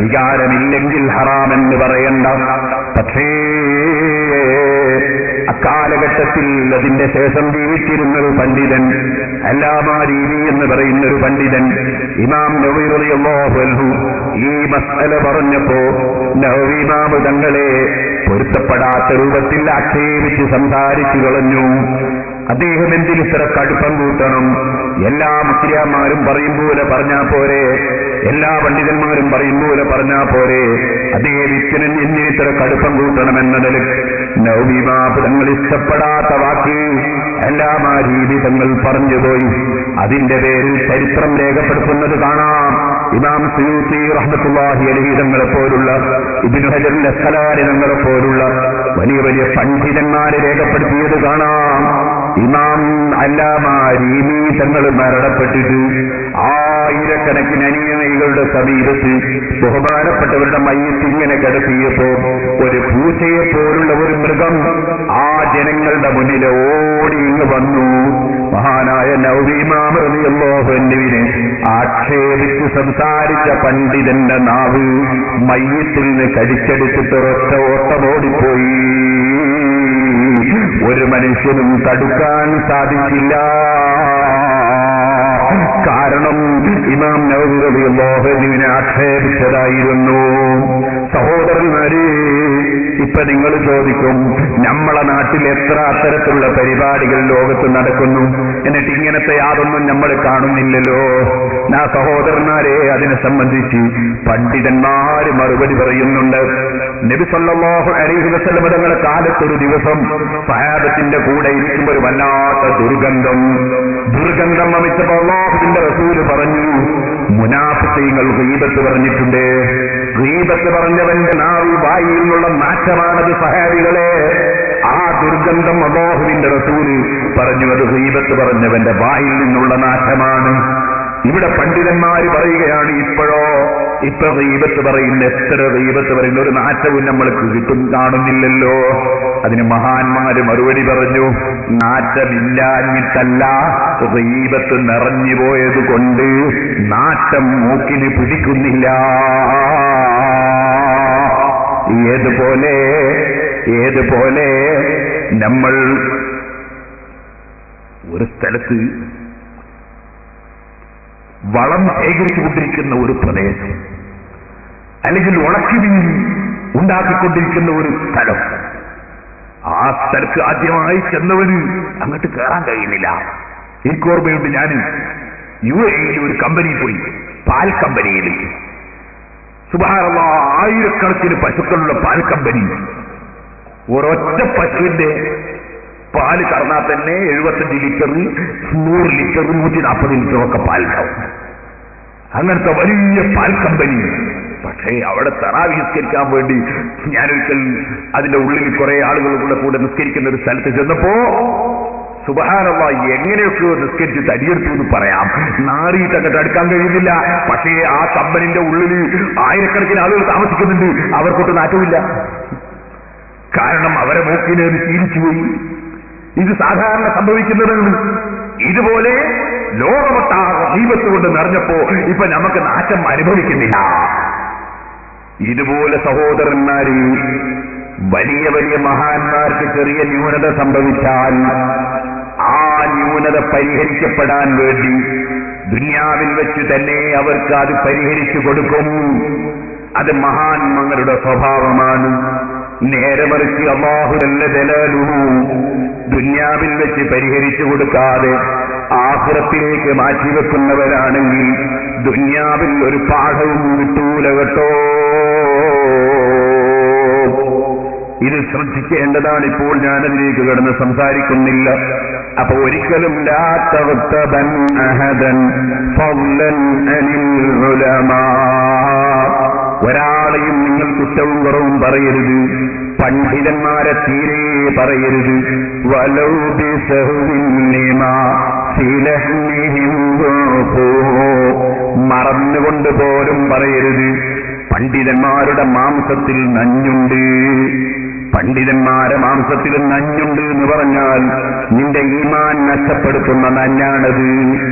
വികാരമില്ലെങ്കിൽ ഹറാമെന്ന് പറയണ്ട. പക്ഷേ അക്കാലഘട്ടത്തിൽ അതിന്റെ ശേഷം ജീവിച്ചിരുന്നൊരു പണ്ഡിതൻ, അല്ലാമാ രീതി എന്ന് പറയുന്നൊരു പണ്ഡിതൻ, ഇമാം നവവി റളിയല്ലാഹു അൻഹു ഈ മസ്അല പറഞ്ഞപ്പോ നവവി ഇമാം തങ്ങളെ പൊരുത്തപ്പെടാത്ത രൂപത്തിൽ ആക്ഷേപിച്ച് സംസാരിച്ചു കളഞ്ഞു. അദ്ദേഹം എന്തിന് ഇത്ര കടുപ്പം കൂട്ടണം? എല്ലാ മുസ്ലിയാന്മാരും പറയും പോലെ പറഞ്ഞാ പോരെ, എല്ലാ പണ്ഡിതന്മാരും പറയും പോലെ പറഞ്ഞാ പോരെ, അദ്ദേഹത്തിന് എന്തിന് ഇത്ര കടുപ്പം കൂട്ടണമെന്നതിൽ നവവി ഇമാം തങ്ങൾ ഇഷ്ടപ്പെടാത്ത വാക്ക് എല്ലാം ആ രീതി തങ്ങൾ പറഞ്ഞുപോയി. അതിന്റെ പേരിൽ ചരിത്രം രേഖപ്പെടുത്തുന്നത് കാണാം. ഇമാം സുയൂത്തി റഹ്മത്തുള്ളാഹി അലൈഹി തങ്ങളെ പോലുള്ള, ഇബ്നു ഹജറുൽ അസ്ഖലാനി തങ്ങളെ പോലുള്ള വലിയ വലിയ പണ്ഡിതന്മാരെ രേഖപ്പെടുത്തിയത് കാണാം. ഇമാം അല്ലാമാ രീമി തങ്ങൾ മരണപ്പെട്ടിട്ട് ആയിരക്കണക്കിന് അനുയായികളുടെ സമീപത്ത് ബഹുമാനപ്പെട്ടവരുടെ മയ്യത്ത് ഇങ്ങനെ കിടത്തിയപ്പോ ഒരു പൂച്ചയെ പോലുള്ള ഒരു മൃഗം ആ ജനങ്ങളുടെ മുന്നിൽ ഓടി ഇങ്ങ് വന്നു. മഹാനായ നവവി ഇമാം റളിയല്ലാഹു അൻഹുവിനെ ആക്ഷേപിച്ച് സംസാരിച്ച പണ്ഡിതന്റെ നാവ് മയ്യത്തിൽ നിന്ന് കടിച്ചെടുത്തിട്ട് ഒറ്റ ഓട്ടമോടിപ്പോയി. ഒരു മനുഷ്യനും തടുക്കാൻ സാധിച്ചില്ല. കാരണം ഇമാം നവവി റളിയല്ലാഹു അൻഹുവിനെ ആക്ഷേപിച്ചതായിരുന്നു. സഹോദരന്മാരെ, ഇപ്പൊ നിങ്ങൾ ചോദിക്കും, നമ്മളെ നാട്ടിൽ എത്ര അത്തരത്തിലുള്ള പരിപാടികൾ ലോകത്ത് നടക്കുന്നു, എന്നിട്ട് ഇങ്ങനത്തെ യാതൊന്നും നമ്മൾ കാണുന്നില്ലല്ലോ. ആ സഹോദരന്മാരെ, അതിനെ സംബന്ധിച്ച് പണ്ഡിതന്മാര് മറുപടി പറയുന്നുണ്ട്. നബി സല്ലല്ലാഹു അലൈഹി വസല്ലം തങ്ങളുടെ കാലത്തൊരു ദിവസം സഹാബത്തിന്റെ കൂടെ ഇരിക്കുമ്പോൾ ഒരു വല്ലാത്ത ദുർഗന്ധം വമിച്ചപ്പോൾ അല്ലാഹുവിന്റെ റസൂല് പറഞ്ഞു, മുനാഫിഖീങ്ങൾ ഗീബത്ത് പറഞ്ഞിട്ടുണ്ട്. ഗീബത്ത് പറഞ്ഞവന്റെ നാവിൽ വായിൽ നിന്നുള്ള നാറ്റമാണത് സഹാബികളെ. ആ ദുർഗന്ധം അല്ലാഹുവിന്റെ റസൂല് പറഞ്ഞു, അത് ഗീബത്ത് പറഞ്ഞവന്റെ വായിൽ നിന്നുള്ള നാറ്റമാണ്. ഇവിടെ പണ്ഡിതന്മാര് പറയുകയാണ്, ഇപ്പൊ ഗീബത്ത് പറയുന്ന, എത്ര ഗീബത്ത് പറയുന്ന, ഒരു നാറ്റവും നമ്മൾക്ക് കാണുന്നില്ലല്ലോ. അതിന് മഹാന്മാര് മറുപടി പറഞ്ഞു, നാറ്റമില്ലാഞ്ഞിട്ടല്ല, ഗീബത്ത് നിറഞ്ഞു പോയത് കൊണ്ട് നാറ്റം മൂക്കിന് പിടിക്കുന്നില്ല. ഏതുപോലെ നമ്മൾ ഒരു സ്ഥലത്ത് വളം ശേഖരിച്ചുകൊണ്ടിരിക്കുന്ന ഒരു പ്രദേശം, അല്ലെങ്കിൽ ഉണക്കിമീൻ ഉണ്ടാക്കിക്കൊണ്ടിരിക്കുന്ന ഒരു സ്ഥലം, ആ സ്ഥലത്ത് ആദ്യമായി ചെന്നവന് അങ്ങോട്ട് കയറാൻ കഴിയുന്നില്ല. എനിക്ക് ഓർമ്മയുണ്ട്, ഞാൻ UAE ഒരു കമ്പനിയിൽ പോയി, പാൽ കമ്പനിയിൽ. സുബ്ഹാനല്ലാഹ്, ആയിരക്കണക്കിന് പശുക്കളുള്ള പാൽ കമ്പനി. ഒരൊറ്റ പശുവിന്റെ പാല് കറന്നാൽ തന്നെ 75 ലിറ്റർ, 100 ലിറ്റർ, 140 ലിറ്റർ ഒക്കെ പാലുണ്ടാവും. അങ്ങനത്തെ വലിയ പാൽ കമ്പനി. പക്ഷേ അവിടെ തറാവീഹ് നിസ്കരിക്കാൻ വേണ്ടി ഞാനൊരിക്കൽ അതിന്റെ ഉള്ളിൽ കുറെ ആളുകളുടെ കൂടെ നിസ്കരിക്കുന്ന ഒരു സ്ഥലത്ത് ചെന്നപ്പോ സുബ്ഹാനല്ലാഹ്, എങ്ങനെയൊക്കെ നിസ്കരിച്ച് തടിയെടുത്തു എന്ന് പറയാം, നാറിയിട്ട് അങ്ങോട്ട് അടുക്കാൻ കഴിയുന്നില്ല. പക്ഷേ ആ കമ്പനിന്റെ ഉള്ളിൽ ആയിരക്കണക്കിന് ആളുകൾ താമസിക്കുന്നുണ്ട്, അവർക്കൊട്ട് നാറ്റമില്ല. കാരണം അവരെ മൂക്കിനെ ശീലിച്ചുപോയി. ഇത് സാധാരണ സംഭവിക്കുന്നതാണ്. ഇതുപോലെ ലോകമൊട്ടാകെ ദീപത്ത് കൊണ്ട് നിറഞ്ഞപ്പോ ഇപ്പൊ നമുക്ക് നാശം അനുഭവിക്കുന്നില്ല. ഇതുപോലെ സഹോദരന്മാര്, വലിയ വലിയ മഹാന്മാർക്ക് ചെറിയ ന്യൂനത സംഭവിച്ചാൽ ആ ന്യൂനത പരിഹരിക്കപ്പെടാൻ വേണ്ടി ദുനിയാവിൽ വെച്ച് തന്നെ അവർക്ക് അത് പരിഹരിച്ചു കൊടുക്കും. അത് മഹാന്മാരുടെ സ്വഭാവമാണ്. നേരെ മറിച്ച് അല്ലാഹു ജല്ല ജലാലുഹു ദുനിയാവിൽ വെച്ച് പരിഹരിച്ചു കൊടുക്കാതെ ആഖിറത്തിലേക്ക് മാറ്റിവെക്കുന്നവരാണെങ്കിൽ ദുനിയാവിൽ ഒരു പാഠവും കിട്ടൂല കേട്ടോ. ഇത് ശ്രദ്ധിക്കേണ്ടതാണ്. ഇപ്പോൾ ഞാനതിലേക്ക് കിടന്ന് സംസാരിക്കുന്നില്ല. അപ്പൊ ഒരിക്കലും ലാ തഗ്തബൻ അഹദൻ ഫളൻ അനിൽ ഉലമാ, ഒരാളെയും നിങ്ങൾ കുറ്റവും കുറവും പറയരുത്, പണ്ഡിതന്മാരെ തീരെ പറയരുത്. വലൗ ബിസഹ്വിന്നിമാ ഫിലഹ്മിഹിം ദുഫൂ, മറന്നുകൊണ്ട് പോലും പറയരുത്. പണ്ഡിതന്മാരുടെ മാംസത്തിൽ നഞ്ഞുണ്ട്. പണ്ഡിതന്മാരെ മാംസത്തിൽ നഞ്ഞുണ്ട് എന്ന് പറഞ്ഞാൽ നിന്റെ ഈമാൻ നഷ്ടപ്പെടുത്തുന്ന നഞ്ഞാണത്.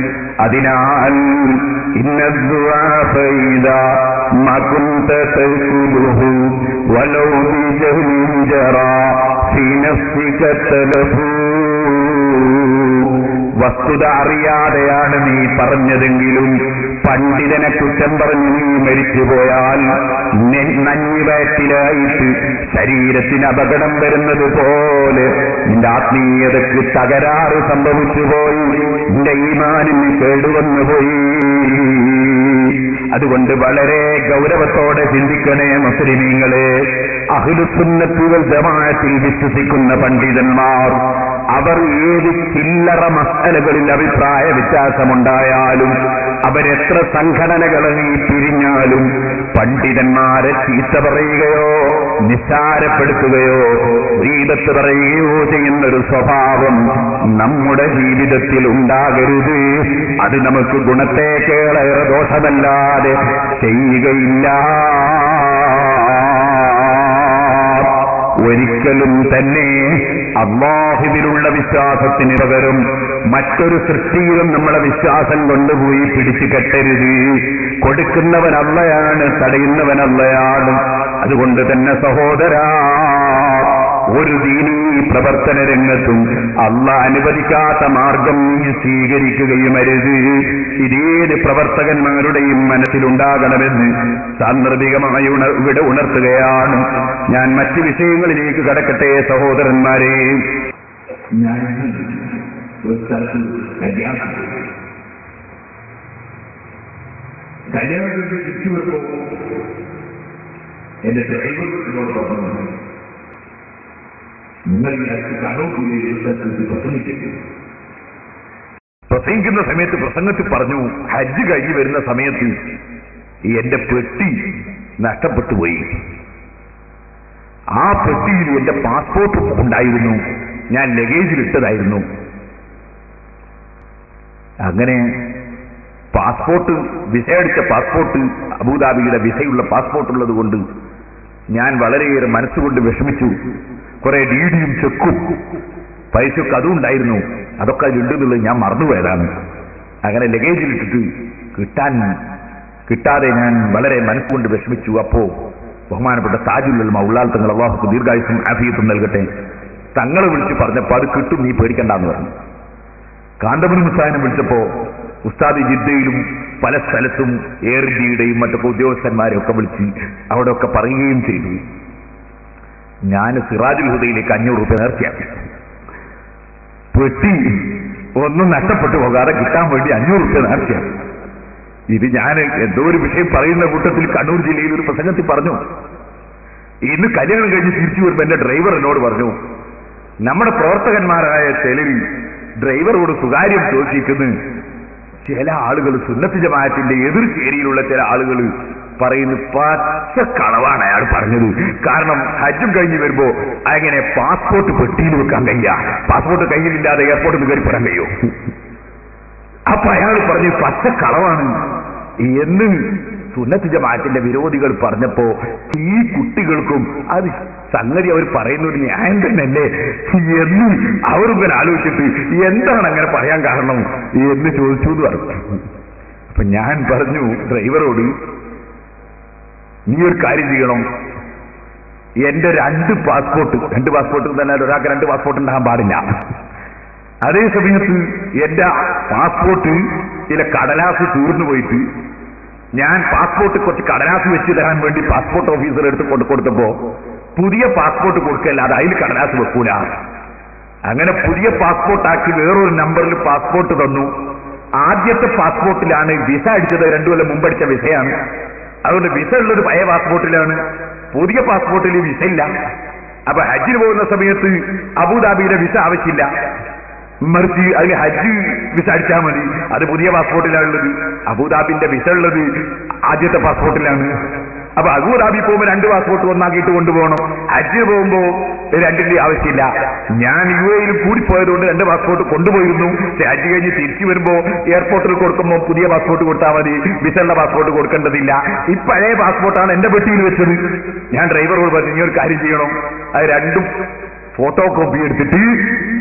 അതിനാൽ ഇന്നദ്ദുആഫൈദാ മകുന്ത തഖുലുഹു വലൗ ബിജഹ്ലിൻ ജറാ ഫീ നഫ്സിക തലഫൂ, വസ്തുത അറിയാതെയാണ് നീ പറഞ്ഞതെങ്കിലും പണ്ഡിതനെ കുറ്റം പറഞ്ഞ് നീ മരിച്ചുപോയാൽ നഞ്ഞുവയറ്റിലായിട്ട് ശരീരത്തിന് അപകടം വരുന്നത് പോലെ നിന്റെ ആത്മീയതയ്ക്ക് തകരാറ് സംഭവിച്ചുപോയി, നിന്റെ ഈമാനിന് കേടുവന്നുപോയി. അതുകൊണ്ട് വളരെ ഗൗരവത്തോടെ ചിന്തിക്കണേ മുസ്ലിമീങ്ങളെ. അഹ്ലുസുന്നത്തി വൽ ജമാഅത്തിൽ വിശ്വസിക്കുന്ന പണ്ഡിതന്മാർ അവർ ഏത് ചില്ലറ മസലകളിൽ അഭിപ്രായ വ്യത്യാസമുണ്ടായാലും അവരെത്ര സംഘടനകളെ പിരിഞ്ഞാലും പണ്ഡിതന്മാരെ ചീത്ത പറയുകയോ നിസ്സാരപ്പെടുത്തുകയോ ഗീബത്ത് പറയുകയോ ചെയ്യുന്നൊരു സ്വഭാവം നമ്മുടെ ജീവിതത്തിൽ ഉണ്ടാകരുത്. അത് നമുക്ക് ഗുണത്തേക്കേറെ ദോഷമല്ലാതെ ചെയ്യുകയില്ല. ഒരിക്കലും തന്നെ അല്ലാഹുവിലുള്ള വിശ്വാസത്തിന് പകരം മറ്റൊരു സൃഷ്ടിയിലും നമ്മളെ വിശ്വാസം കൊണ്ടുപോയി പിടിച്ചു കെട്ടരുത്. കൊടുക്കുന്നവൻ അള്ളയാണ്, തടയുന്നവൻ അള്ളയാണ്. അതുകൊണ്ട് തന്നെ സഹോദരാ, ഒരു ദീനീ പ്രവർത്തന രംഗത്തും അള്ളാഹ് അനുവദിക്കാത്ത മാർഗം നീ സ്വീകരിക്കുകയുമരുത്. ഇതേത് പ്രവർത്തകന്മാരുടെയും മനസ്സിലുണ്ടാകണമെന്ന് സാന്ദർഭികമായി ഇവിടെ ഉണർത്തുകയാണ്. ഞാൻ മറ്റു വിഷയങ്ങളിലേക്ക് കടക്കട്ടെ സഹോദരന്മാരെ. ഞാൻ ഒരു സ്ഥലത്ത് കല്യാണത്തിൽ തിരിച്ചു വരുമ്പോൾ എന്റെ ഡ്രൈവറിനോട് പറഞ്ഞു, നിങ്ങൾ പ്രസംഗിക്കുന്ന സമയത്ത് പ്രസംഗത്തിൽ പറഞ്ഞു, ഹജ്ജ് കഴിഞ്ഞ് വരുന്ന സമയത്ത് എന്റെ പെട്ടി നഷ്ടപ്പെട്ടു പോയി. ആ പെട്ടിയിൽ എന്റെ പാസ്പോർട്ട് ഉണ്ടായിരുന്നു, ഞാൻ ലഗേജിലിട്ടതായിരുന്നു. അങ്ങനെ പാസ്പോർട്ട്, വിസ അടിച്ച പാസ്പോർട്ട്, അബുദാബിയുടെ വിസയുള്ള പാസ്പോർട്ടുള്ളത് കൊണ്ട് ഞാൻ വളരെയേറെ മനസ്സുകൊണ്ട് വിഷമിച്ചു. കുറെ ഡിഡിയും ചെക്കും പൈസയൊക്കെ അതും ഉണ്ടായിരുന്നു, അതൊക്കെ അതിലുണ്ടെന്നുള്ളത് ഞാൻ മറന്നുപോയതാണ്. അങ്ങനെ ലഗേജിലിട്ടിട്ട് കിട്ടാതെ ഞാൻ വളരെ മനസ്സുകൊണ്ട് വിഷമിച്ചു. അപ്പോ ബഹുമാനപ്പെട്ട താജുൽ ഉലമ ഉള്ളാൽ തങ്ങൾ, അല്ലാഹു ദീർഘായുസ്സും ആഫിയത്തും നൽകട്ടെ, തങ്ങളെ വിളിച്ച് പറഞ്ഞപ്പോൾ അത് കിട്ടും, നീ പേടിക്കണ്ടെന്ന് പറഞ്ഞു. കാന്തപുരി മുസ്താദിനെ വിളിച്ചപ്പോ ഉസ്താദ് ജിദ്ദയിലും പല സ്ഥലത്തും എയർ ഇന്ത്യയുടെയും മറ്റൊക്കെ ഉദ്യോഗസ്ഥന്മാരെ ഒക്കെ വിളിച്ച് അവിടെയൊക്കെ പറയുകയും ചെയ്തു. ഞാൻ സിറാജുൽ ഹുദയിലേക്ക് 500 രൂപ നേർച്ചയാക്കി. പെട്ടി ഒന്നും നഷ്ടപ്പെട്ടു പോകാതെ കിട്ടാൻ വേണ്ടി 500 രൂപ നേർച്ചയാക്കി. ഇത് ഞാൻ എന്തോ ഒരു വിഷയം പറയുന്ന കൂട്ടത്തിൽ കണ്ണൂർ ജില്ലയിൽ ഒരു പ്രസംഗത്തിൽ പറഞ്ഞു. ഇന്ന് കല്യാണം കഴിഞ്ഞ് തിരിച്ചു വരുമ്പോൾ എന്റെ ഡ്രൈവർ എന്നോട് പറഞ്ഞു, നമ്മുടെ പ്രവർത്തകന്മാരായ ചിലർ ഡ്രൈവറോട് സ്വകാര്യം ചോദിക്കുന്നു. ചില ആളുകൾ സുന്നത്ത് ജമാഅത്തിന്റെ എതിർ ചേരിയിലുള്ള ചില ആളുകൾ പറയുന്നു, പച്ച കളവാണ് അയാൾ പറഞ്ഞത്. കാരണം ഹജ്ജും കഴിഞ്ഞ് വരുമ്പോ അങ്ങനെ പാസ്പോർട്ട് പെട്ടിയിൽ വെക്കാൻ കഴിയില്ല, പാസ്പോർട്ട് കയ്യിലില്ലാതെ എയർപോർട്ടിൽ നിന്ന് കയറി പെടാൻ കഴിയോ. അപ്പൊ അയാൾ പറഞ്ഞു പച്ച കളവാണ് എന്ന് സുന്നത്ത് ജമാഅത്തിന്റെ വിരോധികൾ പറഞ്ഞപ്പോ ഈ കുട്ടികൾക്കും അത് സംഗതി അവർ പറയുന്നത് ന്യായം തന്നെയല്ലേ എന്ന് അവരിങ്ങനെ ആലോചിച്ചിട്ട് എന്താണ് അങ്ങനെ പറയാൻ കാരണം എന്ന് ചോദിച്ചു എന്ന് പറഞ്ഞു. അപ്പൊ ഞാൻ പറഞ്ഞു ഡ്രൈവറോട്, നീ ഒരു കാര്യം ചെയ്യണം, എന്റെ 2 പാസ്പോർട്ട് തന്നെ ഒരാൾക്ക് 2 പാസ്പോർട്ട് ഉണ്ടാകാൻ പാടില്ല. അതേ സമയത്ത് എന്റെ പാസ്പോർട്ട് ചില കടലാസ് തീർന്നു പോയിട്ട് ഞാൻ പാസ്പോർട്ട് കുറച്ച് കടലാസ് വെച്ച് തരാൻ വേണ്ടി പാസ്പോർട്ട് ഓഫീസർ എടുത്ത് കൊടുത്തപ്പോ പുതിയ പാസ്പോർട്ട് കൊടുക്കല്ലാതെ അതിൽ കടലാസ് വെക്കൂല. അങ്ങനെ പുതിയ പാസ്പോർട്ടാക്കി വേറൊരു നമ്പറിൽ പാസ്പോർട്ട് തന്നു. ആദ്യത്തെ പാസ്പോർട്ടിലാണ് വിസ അടിച്ചത്, 2 കൊല്ലം മുമ്പടിച്ച വിസയാണ്. അതുകൊണ്ട് വിസ ഉള്ളത് പഴയ പാസ്പോർട്ടിലാണ്, പുതിയ പാസ്പോർട്ടിൽ വിസ ഇല്ല. അപ്പൊ ഹജ്ജിന് പോകുന്ന സമയത്ത് അബുദാബിയിലെ വിസ ആവശ്യമില്ല, മറിച്ച് അതിൽ ഹജ്ജ് വിസ അടിച്ചാൽ മതി. അത് പുതിയ പാസ്പോർട്ടിലാണുള്ളത്. അബുദാബിന്റെ വിസ ഉള്ളത് ആദ്യത്തെ പാസ്പോർട്ടിലാണ്. അപ്പൊ അബുദാബി പോകുമ്പോൾ 2 പാസ്പോർട്ട് ഒന്നാക്കിയിട്ട് കൊണ്ടുപോകണം. ഹജ്ജിന് പോകുമ്പോ 2ന്റെ ആവശ്യമില്ല. ഞാൻ UAE കൂടിപ്പോയതുകൊണ്ട് 2 പാസ്പോർട്ട് കൊണ്ടുപോയിരുന്നു. ഹജ്ജ് കഴിഞ്ഞ് തിരിച്ചു വരുമ്പോ എയർപോർട്ടിൽ കൊടുക്കുമ്പോൾ പുതിയ പാസ്പോർട്ട് കൊടുത്താൽ മതി, വിസയുള്ള പാസ്പോർട്ട് കൊടുക്കേണ്ടതില്ല. ഈ പഴയ പാസ്പോർട്ടാണ് എന്റെ പെട്ടിയിൽ വെച്ചത്. ഞാൻ ഡ്രൈവറോട് പറഞ്ഞു, നീ ഒരു കാര്യം ചെയ്യണം, അത് 2 ഫോട്ടോ കോപ്പി എടുത്തിട്ട്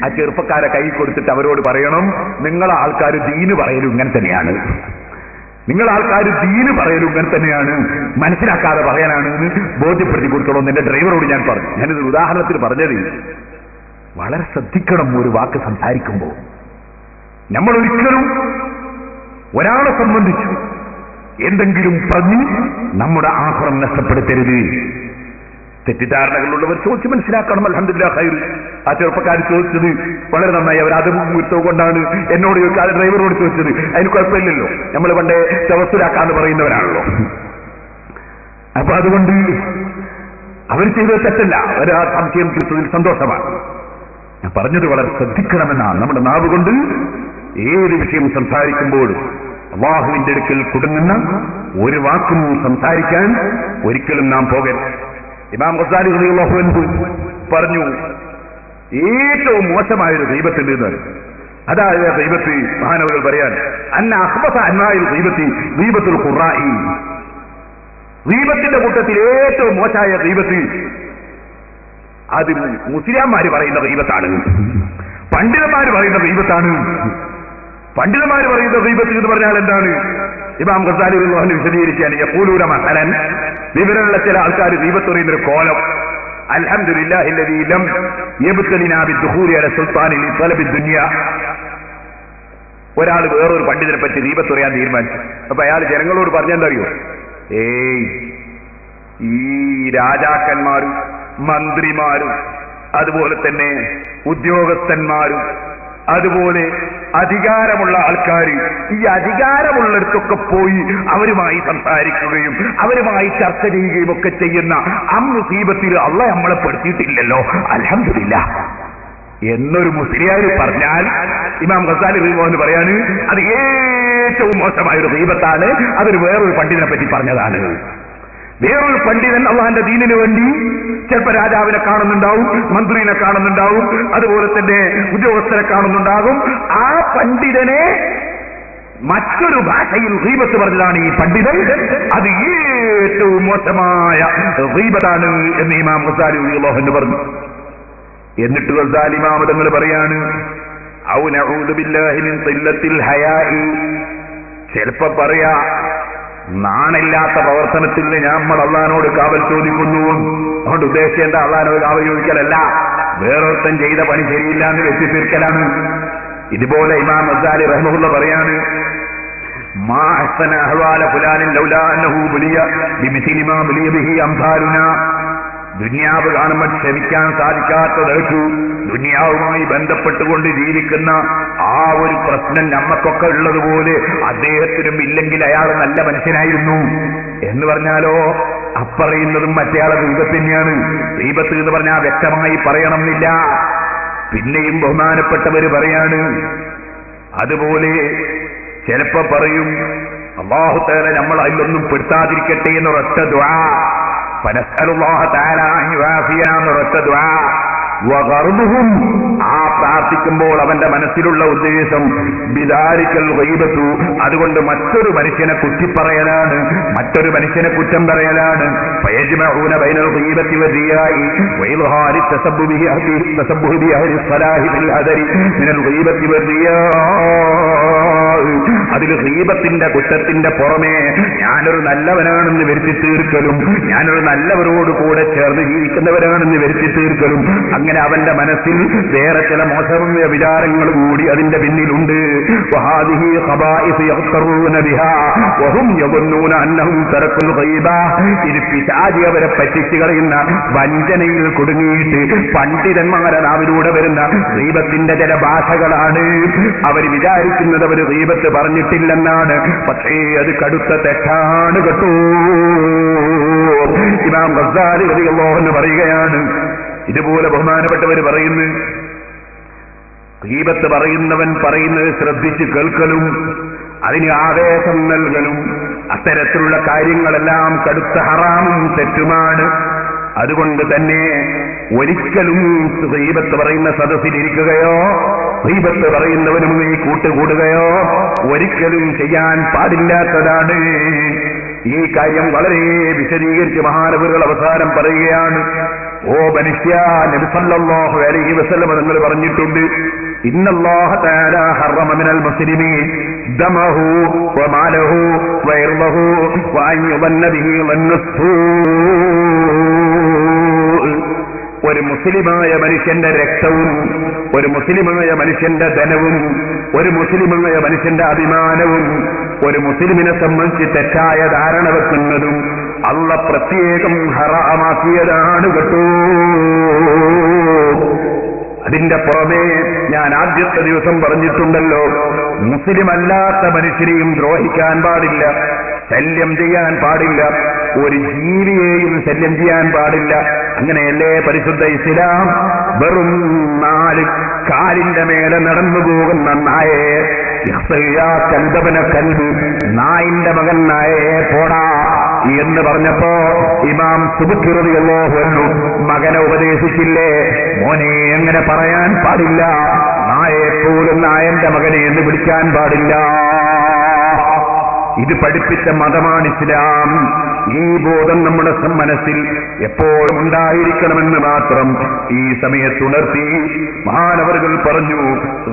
ആ ചെറുപ്പക്കാരെ കൈ കൊടുത്തിട്ട് അവരോട് പറയണം, നിങ്ങളെ ആൾക്കാർ ദീന് പറയലും ഇങ്ങനെ തന്നെയാണ്, മനസ്സിലാക്കാതെ പറയാനാണ് എന്ന് ബോധ്യപ്പെടുത്തി കൊടുക്കണമെന്ന് എന്റെ ഡ്രൈവറോട് ഞാൻ പറഞ്ഞു. ഞാനിതൊരു ഉദാഹരണത്തിന് പറഞ്ഞത്, വളരെ ശ്രദ്ധിക്കണം ഒരു വാക്ക് സംസാരിക്കുമ്പോൾ. നമ്മൾ ഒരിക്കലും ഒരാളെ സംബന്ധിച്ച് എന്തെങ്കിലും പറഞ്ഞ് നമ്മുടെ ആഹ്റം നഷ്ടപ്പെടുത്തരുത്. തെറ്റിദ്ധാരണകളുള്ളവർ ചോദിച്ച് മനസ്സിലാക്കണം. അൽഹംദുലില്ലാഹ് ഖൈർ. ആ ചെറുപ്പക്കാർ ചോദിച്ചത് വളരെ നന്നായി. അവർ അത് കൊണ്ടാണ് എന്നോട് ചോദിച്ചാൽ ഡ്രൈവറോട് ചോദിച്ചത്. അതിന് കുഴപ്പമില്ലല്ലോ, നമ്മൾ പണ്ടേ തവസ്സുലാക്കാന്ന് പറയുന്നവരാണല്ലോ. അപ്പൊ അതുകൊണ്ട് അവർ ചെയ്തത് തെറ്റല്ല, അവർ ആ സംശയം തീർത്തതിൽ സന്തോഷമാണ്. ഞാൻ പറഞ്ഞത് വളരെ ശ്രദ്ധിക്കണമെന്നാണ്. നമ്മുടെ നാവ് കൊണ്ട് ഏത് വിഷയം സംസാരിക്കുമ്പോൾ അല്ലാഹുവിന്റെ അടുക്കൽ കുടുങ്ങുന്ന ഒരു വാക്കും സംസാരിക്കാൻ ഒരിക്കലും നാം പോകരുത്. ഇമാം ഗസാലി റളിയല്ലാഹു അൻഹു പറഞ്ഞു, ഏറ്റവും മോശമായൊരു ഗീബത്തുണ്ട് എന്ന്. അതായത് ഗീബത്ത് മഹാനവകൾ പറയാൻ അന്ന അഖ്ബസ അൻവാഇൽ ഗീബത്തി ഗീബത്തുൽ ഖുറാഇ. ഗീബത്തിന്റെ കൂട്ടത്തിൽ ഏറ്റവും മോശമായ ഗീബത്ത് അത് മുസ്ലിംമാര് പറയുന്ന ഗീബത്താണ്, പണ്ഡിതന്മാര് പറയുന്ന ഗീബത്താണ്. പണ്ഡിതന്മാര് പറയുന്ന ഗീബത്ത് എന്ന് പറഞ്ഞാൽ എന്താണ്? ഇമാം ഗസാലി റളിയല്ലാഹു അൻഹു വിശദീകരിക്കുകയാണ്, യഖൂലൂന മസലൻ, വിവരമുള്ള ചില ആൾക്കാർ ഗീബത്ത് പറയുന്നൊരു കോലം. അൽഹംദുലില്ലാഹി അല്ലദീ ലം യബ്തലിനാ ബിദ്ദുഖൂലി അലാ സുൽത്താനി ലിതലബി ദുനിയ. ഒരാൾ വേറൊരു പണ്ഡിതനെ പറ്റി ഗീബത്ത് പറയാൻ തീരുമാനിച്ചു. അപ്പൊ അയാൾ ജനങ്ങളോട് പറഞ്ഞെന്തറിയോ? ഈ രാജാക്കന്മാരും മന്ത്രിമാരും അതുപോലെ തന്നെ ഉദ്യോഗസ്ഥന്മാരും അതുപോലെ അധികാരമുള്ള ആൾക്കാർ ഈ അധികാരമുള്ളിടത്തൊക്കെ പോയി അവരുമായി സംസാരിക്കുകയും അവരുമായി ചർച്ച ചെയ്യുകയും ഒക്കെ ചെയ്യുന്ന മുസീബത്തിൽ അള്ളാഹ് നമ്മളെ പെടുത്തിയിട്ടില്ലല്ലോ, അൽഹംദുലില്ലാഹ് എന്നൊരു മുസ്ലിയാർ പറഞ്ഞാൽ ഇമാം ഗസാലി റഹിമഹുല്ലാഹ് പറയാണ് അത് ഏറ്റവും മോശമായ ഒരു ഗീബത്താണ്. അതൊരു വേറൊരു പണ്ഡിതനെ പറ്റി പറഞ്ഞതാണ്. വേറൊരു പണ്ഡിതൻ അള്ളാഹിന്റെ ദീനിന് വേണ്ടി ചിലപ്പോൾ രാജാവിനെ കാണുന്നുണ്ടാവും, മന്ത്രിനെ കാണുന്നുണ്ടാവും, അതുപോലെ തന്നെ ഉദ്യോഗസ്ഥരെ കാണുന്നുണ്ടാകും. ആ പണ്ഡിതനെ മറ്റൊരു ഭാഷയിൽ ഗീബത്ത് പറഞ്ഞതാണ് ഈ പണ്ഡിതൻ. അത് ഏറ്റവും മോശമായ ഗീബത്താണ് എന്ന് ഇമാം ഗസാലി റളിയല്ലാഹു അൻഹു പറഞ്ഞു. എന്നിട്ട് ഗസാലി ഇമാം തങ്ങൾ പറയാണ് ഔ നഊദു ബില്ലാഹി മിൻ ഖില്ലത്തിൽ ഹയാഇ. ചിലപ്പോ പറയാ നാണില്ലാത്ത പ്രവർത്തനത്തിൽ നമ്മൾ അള്ളാഹിനോട് കാവൽ ചോദിക്കുന്നു. അതുകൊണ്ട് ഉദ്ദേശിക്കേണ്ട അള്ളാഹിനോട് കാവൽ ചോദിക്കലല്ല, വേറൊരുത്തൻ ചെയ്ത പണി ശരിയില്ല എന്ന് വെച്ച് തീർക്കലാണ്. ഇതുപോലെ ഇമാം ഗസാലി റഹിമഹുല്ലാഹ് പറയാണ് മാ അഹ്സന അഹ്വാല ഫുലാനിൻ ലൗലാ അന്നഹു ബുലിയ ബിമിസ്ലി മാ ബുലിയ ബിഹി അംസാലുനാ. ദുനിയാവ് കാണുമ്പോൾ ക്ഷമിക്കാൻ സാധിക്കാത്തതേറ്റു ദുനിയാവുമായി ബന്ധപ്പെട്ടുകൊണ്ട് ജീവിക്കുന്ന ആ ഒരു പ്രശ്നം നമ്മക്കൊക്കെ ഉള്ളതുപോലെ അദ്ദേഹത്തിനും ഇല്ലെങ്കിൽ അയാൾ നല്ല മനുഷ്യനായിരുന്നു എന്ന് പറഞ്ഞാലോ അപ്പറയുന്നതും മറ്റേയാളെ ഗീബത്ത് തന്നെയാണ്. ഗീബത്ത് എന്ന് പറഞ്ഞാൽ വ്യക്തമായി പറയണമെന്നില്ല. പിന്നെയും ബഹുമാനപ്പെട്ടവര് പറയാണ് അതുപോലെ ചിലപ്പോ പറയും അല്ലാഹു തആല നമ്മൾ അതിലൊന്നും പെടുത്താതിരിക്കട്ടെ എന്നൊരൊറ്റ ദുആ, ഫനസ്അലുല്ലാഹ തആല അൻ യുആഫിയനാ എന്നൊരൊറ്റ ദുആ. വഗർദുഹും, ആ പ്രാർത്ഥിക്കുമ്പോൾ അവന്റെ മനസ്സിലുള്ള ഉദ്ദേശം ബിദാരിക്കൽ ഗൈബത്തു, അതുകൊണ്ട് മറ്റൊരു മനുഷ്യനെ കുറ്റിപ്പറയലാണ്, മറ്റൊരു മനുഷ്യനെ കുറ്റം പറയലാണ്. ഫയജ്മഊന ബൈനൽ ഗൈബത്തി വറിയാഇ വഇൽഹാരി തസബ്ബുഹി അഹ്ലി സ്വലാഹി ബിൽ ഹദരി മിനൽ ഗൈബത്തി വറിയാ. അതിൽ ഗീബത്തിന്റെ കുറ്റത്തിന്റെ പുറമെ ഞാനൊരു നല്ലവനാണെന്ന് വരുത്തി തീർക്കലും ഞാനൊരു നല്ലവരോട് കൂടെ ചേർന്ന് ജീവിക്കുന്നവരാണെന്ന് വരുത്തി തീർക്കലും, അങ്ങനെ അവന്റെ മനസ്സിൽ വേറെ ചില മോശമായ വിചാരങ്ങൾ കൂടി അതിന്റെ പിന്നിലുണ്ട്. ഇത് പിശാചി അവരെ പറ്റിച്ചു കളയുന്ന വഞ്ചനയിൽ കുടുങ്ങിയിട്ട് പണ്ഡിതന്മാരെ നാവിലൂടെ വരുന്ന ഗീബത്തിന്റെ ചില ഭാഷകളാണ്. അവർ വിചാരിക്കുന്നത് അവർ ഗീബത്ത് പറഞ്ഞിട്ടില്ലെന്നാണ്, പക്ഷേ അത് കടുത്ത തെറ്റാണ് കേട്ടോ. ഇമാം ഗസാലി റളിയല്ലാഹു അൻഹു പറയുകയാണ് ഇതുപോലെ ബഹുമാനപ്പെട്ടവർ പറയുന്നു ഗീബത്ത് പറയുന്നവൻ പറയുന്നത് ശ്രദ്ധിച്ച് കേൾക്കലും അതിന് ആവേശം നൽകലും അത്തരത്തിലുള്ള കാര്യങ്ങളെല്ലാം കടുത്ത ഹറാമും തെറ്റുമാണ്. അതുകൊണ്ട് തന്നെ ഒരിക്കലും ഗീബത്ത് പറയുന്ന സദസ്സിലിരിക്കുകയോ ഗീബത്ത് പറയുന്നവനുമായി കൂട്ടുകൂടുകയോ ഒരിക്കലും ചെയ്യാൻ പാടില്ലാത്തതാണ്. ഈ കാര്യം വളരെ വിശദീകരിച്ച് മഹാനവറുകൾ അവസാനം പറയുകയാണ്. ഓ മനുഷ്യ, നബി സല്ലല്ലാഹു അലൈഹി വസല്ലം തങ്ങൾ പറഞ്ഞിട്ടുണ്ട് ഇന്നല്ലാഹ തആല ഹറമ മിനൽ മുസ്ലിമീൻ ദമഹു വമാലഹു വഇർദഹു വഅൻ യുബന്ന ബിഹി വന്നസ്സൂ. ഒരു മുസ്ലിമായ മനുഷ്യന്റെ രക്തവും ഒരു മുസ്ലിമായ മനുഷ്യന്റെ ധനവും ഒരു മുസ്ലിമായ മനുഷ്യന്റെ അഭിമാനവും ഒരു മുസ്ലിമിനെ സംബന്ധിച്ച് തെറ്റായ ധാരണ വെക്കുന്നതും അല്ലാഹ് പ്രത്യേകം ഹറാമാക്കിയതാണ് കേട്ടോ. അതിന്റെ പുറമെ ഞാൻ ആദ്യത്തെ ദിവസം പറഞ്ഞിട്ടുണ്ടല്ലോ, മുസ്ലിം അല്ലാത്ത മനുഷ്യരെയും ദ്രോഹിക്കാൻ പാടില്ല, ശല്യം ചെയ്യാൻ പാടില്ല, ഒരു ജീവിയെയും ശല്യം ചെയ്യാൻ പാടില്ല. അങ്ങനെയല്ലേ പരിശുദ്ധ ഇസ്ലാം വെറും 4 കാലിന്റെ മേലെ നടന്നു പോകുന്ന നായയെ കൽബന കൽബ്, നായിന്റെ മകൻ നായയെ പോടാ എന്ന് പറഞ്ഞപ്പോ ഇമാം സുബ്കി റളിയല്ലാഹു അൻഹു മകനെ ഉപദേശിച്ചില്ലേ, മോനെ എങ്ങനെ പറയാൻ പാടില്ല, നായയെപ്പോലും നായന്റെ മകനെ എന്ന് വിളിക്കാൻ പാടില്ല. ഇത് പഠിപ്പിച്ച മതമാണ് ഇസ്ലാം. ഈ ബോധം നമ്മുടെ മനസ്സിൽ എപ്പോഴും ഉണ്ടായിരിക്കണമെന്ന് മാത്രം ഈ സമയത്തുണർത്തി മഹാനവറുകൾ പറഞ്ഞു,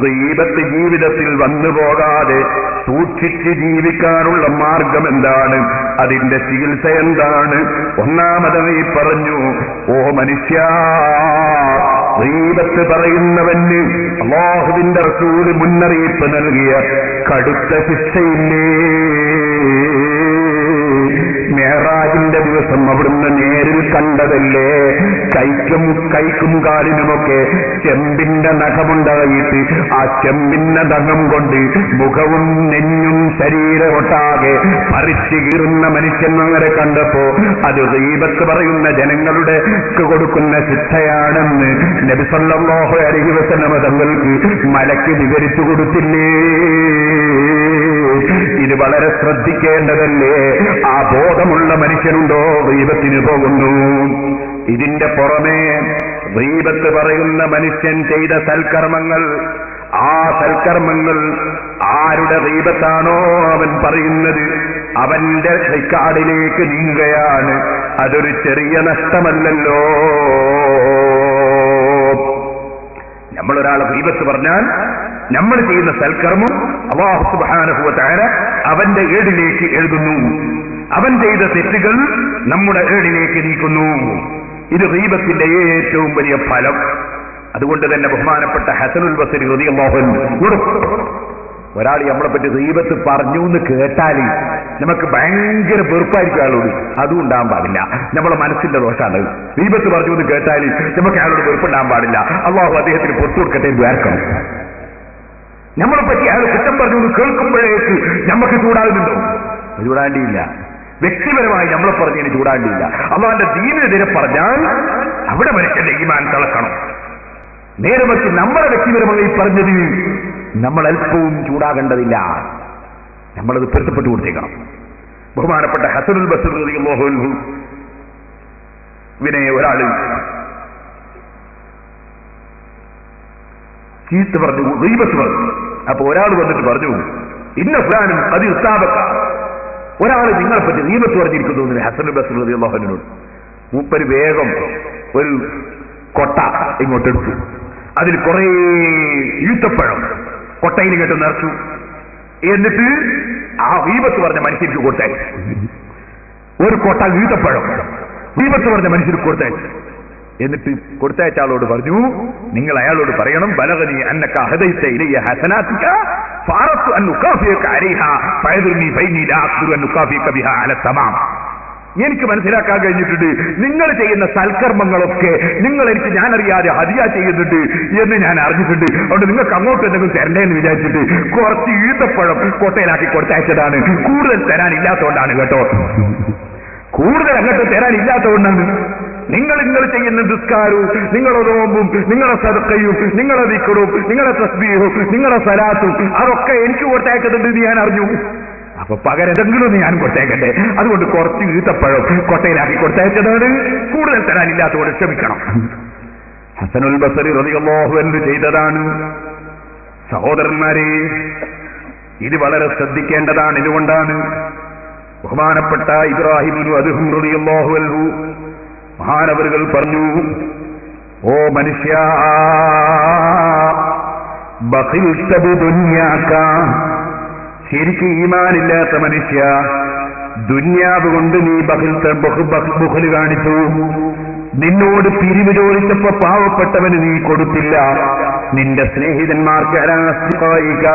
ഗീബത്ത് ജീവിതത്തിൽ വന്നു പോകാതെ സൂക്ഷിച്ച് ജീവിക്കാനുള്ള മാർഗം എന്താണ്? അതിന്റെ ചികിത്സ എന്താണ്? ഒന്നാമതായി പറഞ്ഞു, ഓ മനുഷ്യ, ഗീബത്ത് പറയുന്നവന് അല്ലാഹുവിന്റെ റസൂൽ മുന്നറിയിപ്പ് നൽകിയ കടുത്ത ശിക്ഷയില്ലേ? മേറാജിന്റെ ദിവസം അവിടുന്ന് നേരിൽ കണ്ടതല്ലേ? കൈക്കും കാലിനുമൊക്കെ ചെമ്പിന്റെ നഖമുണ്ടായിട്ട് ആ ചെമ്പിന്റെ നഖം കൊണ്ട് മുഖവും നെഞ്ഞും ശരീരമൊട്ടാകെ പറിച്ചു കീറുന്ന മനുഷ്യന്മാരെ കണ്ടപ്പോ അത് ഗീബത്ത് പറയുന്ന ജനങ്ങളുടെ കൊടുക്കുന്ന ശിക്ഷയാണെന്ന് നബി സല്ലല്ലാഹു അലൈഹി വസല്ലം തങ്ങൾക്ക് മലക്ക് വിവരിച്ചു കൊടുത്തില്ലേ? ഇത് വളരെ ശ്രദ്ധിക്കേണ്ടതല്ലേ? ആ ബോധമുള്ള മനുഷ്യനുണ്ടോ ഗീബത്തിന് പോകുന്നു? ഇതിന്റെ പുറമെ ഗീബത്ത് പറയുന്ന മനുഷ്യൻ ചെയ്ത സൽക്കർമ്മങ്ങൾ, ആ സൽക്കർമ്മങ്ങൾ ആരുടെ ഗീബത്താണോ അവൻ പറയുന്നത് അവന്റെ റെക്കോർഡിലേക്ക് നീങ്ങുകയാണ്. അതൊരു ചെറിയ നഷ്ടമല്ലല്ലോ. നമ്മളൊരാൾ ഗീബത്ത് പറഞ്ഞാൽ നമ്മൾ ചെയ്യുന്ന സൽക്കർമ്മം അല്ലാഹു സുബ്ഹാനഹു വ തആല അവന്റെ ഏടിലേക്ക് എഴുതുന്നു. അവൻ ചെയ്ത തെറ്റുകൾ നമ്മുടെ ഏടിലേക്ക് നീക്കുന്നു. ഇത് ഗീബത്തിന്റെ ഏറ്റവും വലിയ ഫലം. അതുകൊണ്ട് തന്നെ ബഹുമാനപ്പെട്ട ഹസനുൽ ബസ്രി റളിയല്ലാഹു അൻഹു, ഒരാൾ നമ്മളെ പറ്റി ഗീബത്ത് പറഞ്ഞു എന്ന് കേട്ടാൽ നമുക്ക് ഭയങ്കര വെറുപ്പായിരിക്കും അയാളോട്. അതും ഉണ്ടാകാൻ പാടില്ല. നമ്മളെ മനസ്സിന്റെ ദോഷമാണ്. ഗീബത്ത് പറഞ്ഞു എന്ന് കേട്ടാൽ നമുക്ക് അയാളോട് വെറുപ്പുണ്ടാകാൻ പാടില്ല. അല്ലാഹു അദ്ദേഹത്തിന് പുറത്തു കൊടുക്കട്ടെ എന്ന് വേർക്കണം. നമ്മളെ പറ്റി അയാൾ കുറ്റം പറഞ്ഞു എന്ന് കേൾക്കുമ്പോഴേക്ക് നമുക്ക് ചൂടാകുന്നുണ്ടോ? ചൂടാണ്ടിയില്ല. വ്യക്തിപരമായി നമ്മളെ പറഞ്ഞതിന് ചൂടാണ്ടിയില്ല. അല്ലാഹുവിന്റെ ദീനിനെതിരെ പറഞ്ഞാൽ അവിടെ മനുഷ്യന്റെ ഈമാൻ തിളക്കണം. നേരെ മറിച്ച് നമ്മളെ വ്യക്തിപരമായി പറഞ്ഞത് നമ്മൾ അല്പവും ചൂടാകേണ്ടതില്ല. നമ്മളത് പൊരുത്തപ്പെട്ടു കൊടുത്തേക്കണം. ബഹുമാനപ്പെട്ട ഹസനുൽ ബസ്രി റളിയല്ലാഹു അൻഹു ഇവനെ ഒരാള് ചീത്ത പറഞ്ഞു, ഗീബത്ത് പറഞ്ഞു. അപ്പൊ ഒരാൾ വന്നിട്ട് പറഞ്ഞു, ഇന്ന ഫുലാനും അത് ഉസ്താബക്ക, ഒരാൾ നിങ്ങളെ പറ്റി ഗീബത്ത് പറഞ്ഞിരിക്കുന്നു എന്ന് ഹസനുൽ ബസ്രി റളിയല്ലാഹു അൻഹുവിനോട്. മൂപ്പര് വേഗം ഒരു കൊട്ട ഇങ്ങോട്ടെടുത്തു. അതിൽ കുറെ ഈത്തപ്പഴം കൊട്ടയിൽ കേട്ട് നിറച്ചു. എന്നിട്ട് ആ ഗീബത്ത് പറഞ്ഞ മനുഷ്യർക്ക് കൊടുത്തയച്ചു. ഒരു കൊട്ട ഈത്തപ്പഴം ഗീബത്ത് പറഞ്ഞ മനുഷ്യർക്ക് കൊടുത്തയച്ചു. എന്നിട്ട് കൊടുത്തയച്ച ആളോട് പറഞ്ഞു, നിങ്ങൾ അയാളോട് പറയണം, ബലഗനി അന്നക ഹദൈത ഇലയ്യ ഹസനാതിക ഫഅറത്തു അൻ ഉകാഫിയക അലൈഹാ ഫയദുനി ബൈനി ലാ അഖ്ദുറു അൻ ഉകാഫിയക ബിഹാ അല തമാം. എനിക്ക് മനസ്സിലാക്കാൻ കഴിഞ്ഞിട്ടുണ്ട്, നിങ്ങൾ ചെയ്യുന്ന സൽക്കർമ്മങ്ങളൊക്കെ നിങ്ങൾ എനിക്ക് ഞാനറിയാതെ ഹദിയ ചെയ്യുന്നുണ്ട് എന്ന് ഞാൻ അറിഞ്ഞിട്ടുണ്ട്. അതുകൊണ്ട് നിങ്ങൾക്ക് അങ്ങോട്ട് എന്തെങ്കിലും തരണ്ടേന്ന് വിചാരിച്ചിട്ട് കുറച്ച് ഈത്തപ്പഴം കൊട്ടയിലാക്കി കൊടുത്തയച്ചതാണ്. കൂടുതൽ തരാനില്ലാത്തതുകൊണ്ടാണ് കേട്ടോ. കൂടുതൽ അങ്ങോട്ട് തരാനില്ലാത്തതുകൊണ്ടാണ്. നിങ്ങൾ ചെയ്യുന്ന നിസ്കാരവും നിങ്ങളുടെ നോമ്പും നിങ്ങളുടെ സദഖയും നിങ്ങളുടെ ദിക്റും നിങ്ങളുടെ തസ്ബീഹും നിങ്ങളുടെ സലാത്തും അതൊക്കെ എനിക്ക് കൊടുത്തയക്കുന്നുണ്ട് എന്ന് ഞാൻ അറിഞ്ഞു. അപ്പൊ പകരം എന്തെങ്കിലും ഞാൻ കൊടുത്തേക്കട്ടെ. അതുകൊണ്ട് കുറച്ച് ഈത്തപ്പഴം കൊട്ടയിലാക്കി കൊടുത്തയച്ചതാണ്. കൂടുതൽ തരാനില്ലാത്തതുകൊണ്ട് ക്ഷമിക്കണം. ഹസനുൽ ബസ്രി റളിയല്ലാഹു അൻഹു ചെയ്തതാണ്. സഹോദരന്മാരെ, ഇത് വളരെ ശ്രദ്ധിക്കേണ്ടതാണ്. ഇതുകൊണ്ടാണ് ബഹുമാനപ്പെട്ട ഇബ്രാഹിം ഇബ്നു അദ്ഹം റളിയല്ലാഹു അൻഹു മഹാനവറുകൾ പറഞ്ഞു, ഓ മനുഷ്യ, ബഖിൽത ബിദുനിയാക, ശരിക്ക് ഈമാനില്ലാത്ത മനുഷ്യ, ദുന്യാവ് കൊണ്ട് നീ ബഖിൽ കാണിച്ചു. നിന്നോട് പിരിവ് ചോദിച്ചപ്പോ പാവപ്പെട്ടവന് നീ കൊടുത്തില്ല. നിന്റെ സ്നേഹിതന്മാർക്ക് അലാസ്തിഖായിക,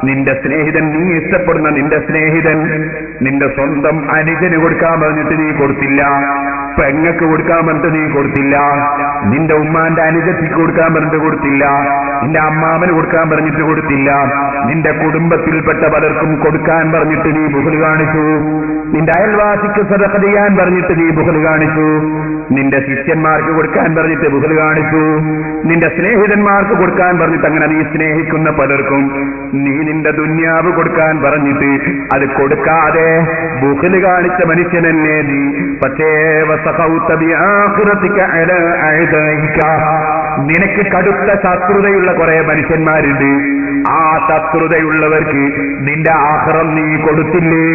നിന്റെ സ്നേഹിതൻ, നീ ഇഷ്ടപ്പെടുന്ന നിന്റെ സ്നേഹിതൻ നിന്റെ സ്വന്തം അനുജന് കൊടുക്കാൻ പറഞ്ഞിട്ട് നീ കൊടുത്തില്ല. പെങ്ങക്ക് കൊടുക്കാൻ പറഞ്ഞിട്ട് നീ കൊടുത്തില്ല. നിന്റെ ഉമ്മാന്റെ അനുജത്തിക്ക് കൊടുക്കാൻ പറഞ്ഞിട്ട് കൊടുത്തില്ല. നിന്റെ അമ്മാമന് കൊടുക്കാൻ പറഞ്ഞിട്ട് കൊടുത്തില്ല. നിന്റെ കുടുംബത്തിൽപ്പെട്ട പലർക്കും കൊടുക്കാൻ പറഞ്ഞിട്ട് നീ ബുഖൽ കാണിച്ചു. നിന്റെ അയൽവാസിക്ക് സദഖ ചെയ്യാൻ പറഞ്ഞിട്ട് നീ ബുഖൽ കാണിച്ചു. നിന്റെ ശിഷ്യന്മാർക്ക് കൊടുക്കാൻ പറഞ്ഞിട്ട് ബുഖൽ കാണിച്ചു. നിന്റെ സ്നേഹിതന്മാർക്ക് കൊടുക്കാൻ പറഞ്ഞിട്ട് അങ്ങനെ നീ സ്നേഹിക്കുന്ന പലർക്കും നീ നിന്റെ ദുന്യാവ് കൊടുക്കാൻ പറഞ്ഞിട്ട് അത് കൊടുക്കാതെ ബുഖൽ കാണിച്ച മനുഷ്യനല്ലേ നീ. പക്ഷേ നിനക്ക് കടുത്ത ശത്രുതയുള്ള കുറെ മനുഷ്യന്മാരുണ്ട്. ആ ശത്രുതയുള്ളവർക്ക് നിന്റെ ആഖിറം നീ കൊടുത്തില്ലേ?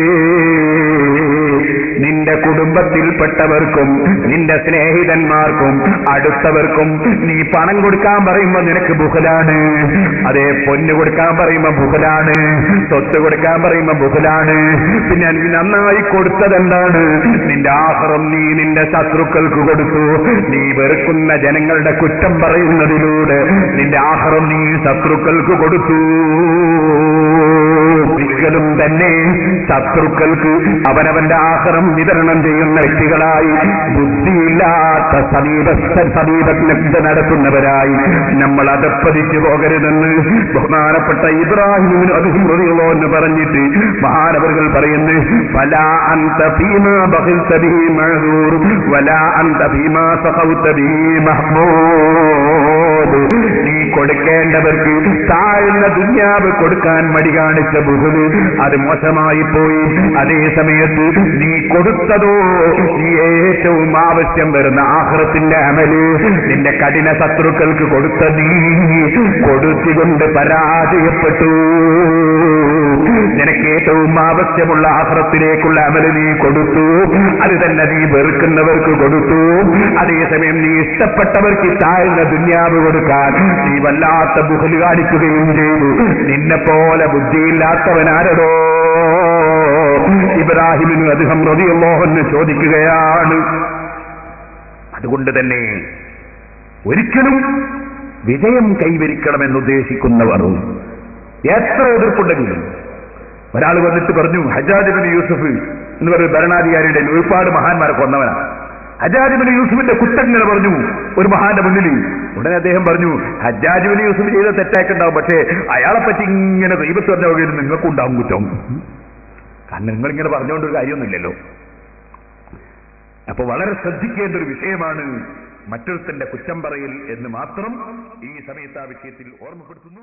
നിന്റെ കുടുംബത്തിൽപ്പെട്ടവർക്കും നിന്റെ സ്നേഹിതന്മാർക്കും അടുത്തവർക്കും നീ പണം കൊടുക്കാൻ പറയുമ്പോ നിനക്ക് ബുഖലാണ്. അതേ പൊന്ന് കൊടുക്കാൻ പറയുമ്പോ ബുഖലാണ്, സ്വത്ത് കൊടുക്കാൻ പറയുമ്പോ ബുഖലാണ്. പിന്നെ നീ നന്നായി കൊടുത്തതെന്താണ്? നിന്റെ ആഖിറം നീ നിന്റെ ശത്രുക്കൾക്ക് കൊടുത്തു. നീ വെറുക്കുന്ന ജനങ്ങളുടെ കുറ്റം പറയുന്നതിലൂടെ നിന്റെ ആഖിറം നീ ശത്രുക്കൾക്ക് കൊടുത്തു. ഒരിക്കലും തന്നെ ശത്രുക്കൾക്ക് അവനവന്റെ ആഖിറം വിതരണം ചെയ്യുന്ന വ്യക്തികളായി, ബുദ്ധിയില്ലാത്ത സമീപജ്ഞത നടത്തുന്നവരായി നമ്മൾ അതപ്പതിച്ചു പോകരുതെന്ന് ബഹുമാനപ്പെട്ട ഇബ്രാഹിം എന്ന് പറഞ്ഞിട്ട് മഹാനവറുകൾ പറയുന്നു, ഫലാ അൻത ഫീമാ ബഖിൽത ബിഹി മഅ്ദൂർ വലാ അൻത ഫീമാ സഖൗത ബിഹി മഹ്മൂദ്. നീ കൊടുക്കേണ്ടവർക്ക് താഴ്ന്ന ദുനിയാവ് കൊടുക്കാൻ മടി കാണിച്ച ബുഹുദ് അത് മോശമായി പോയി. അതേ സമയത്ത് നീ കൊടുത്തതോ നീ ഏറ്റവും ആവശ്യം വരുന്ന ആഖിറത്തിന്റെ അമല് നിന്റെ കഠിന ശത്രുക്കൾക്ക് കൊടുത്ത നീ കൊടുത്തികൊണ്ട് പരാജയപ്പെട്ടു. നിനക്ക് ഏറ്റവും ആവശ്യമുള്ള ആഖിറത്തിലേക്കുള്ള അമല് നീ കൊടുത്തു, അത് തന്നെ നീ വെറുക്കുന്നവർക്ക് കൊടുത്തു. അതേസമയം നീ ഇഷ്ടപ്പെട്ടവർക്ക് താഴ്ന്ന ദുന്യാവ് കൊടുക്കാൻ നീ വല്ലാത്ത ബുഹല് കാണിക്കുകയും ചെയ്തു. നിന്നെ പോലെ ബുദ്ധിയില്ലാത്തവനാരടോ? ഇബ്രാഹിമിന് അദ്ദേഹം റളിയല്ലാഹു അൻഹു ചോദിക്കുകയാണ്. അതുകൊണ്ട് തന്നെ ഒരിക്കലും വിജയം കൈവരിക്കണമെന്നുദ്ദേശിക്കുന്നവർ എത്ര എതിർപ്പുണ്ടെങ്കിലും, ഒരാൾ വന്നിട്ട് പറഞ്ഞു ഹജ്ജാജ് ഇബ്നു യൂസുഫ് എന്ന് പറയുന്ന ഭരണാധികാരിയുടെ ഒരുപാട് മഹാന്മാരെ കൊന്നവനാണ്. ഹജ്ജാജ് ഇബ്നു യൂസുഫിന്റെ കുറ്റങ്ങൾ പറഞ്ഞു ഒരു മഹാന്റെ മുന്നിൽ. ഉടനെ അദ്ദേഹം പറഞ്ഞു, ഹജ്ജാജ് ഇബ്നു യൂസുഫ് ചെയ്ത തെറ്റായിട്ടുണ്ടാവും, പക്ഷേ അയാളെ പറ്റി ഇങ്ങനെ ദൈവത്ത് പറഞ്ഞ വകയിൽ നിങ്ങൾക്കുണ്ടാവും കുറ്റം. കാരണം നിങ്ങളിങ്ങനെ പറഞ്ഞുകൊണ്ടൊരു കാര്യമൊന്നുമില്ലല്ലോ. അപ്പൊ വളരെ ശ്രദ്ധിക്കേണ്ട ഒരു വിഷയമാണ് മറ്റൊരുത്തന്റെ കുറ്റം പറയൽ എന്ന് മാത്രം ഈ സമയത്ത് ആ വിഷയത്തിൽ ഓർമ്മപ്പെടുത്തുന്നു.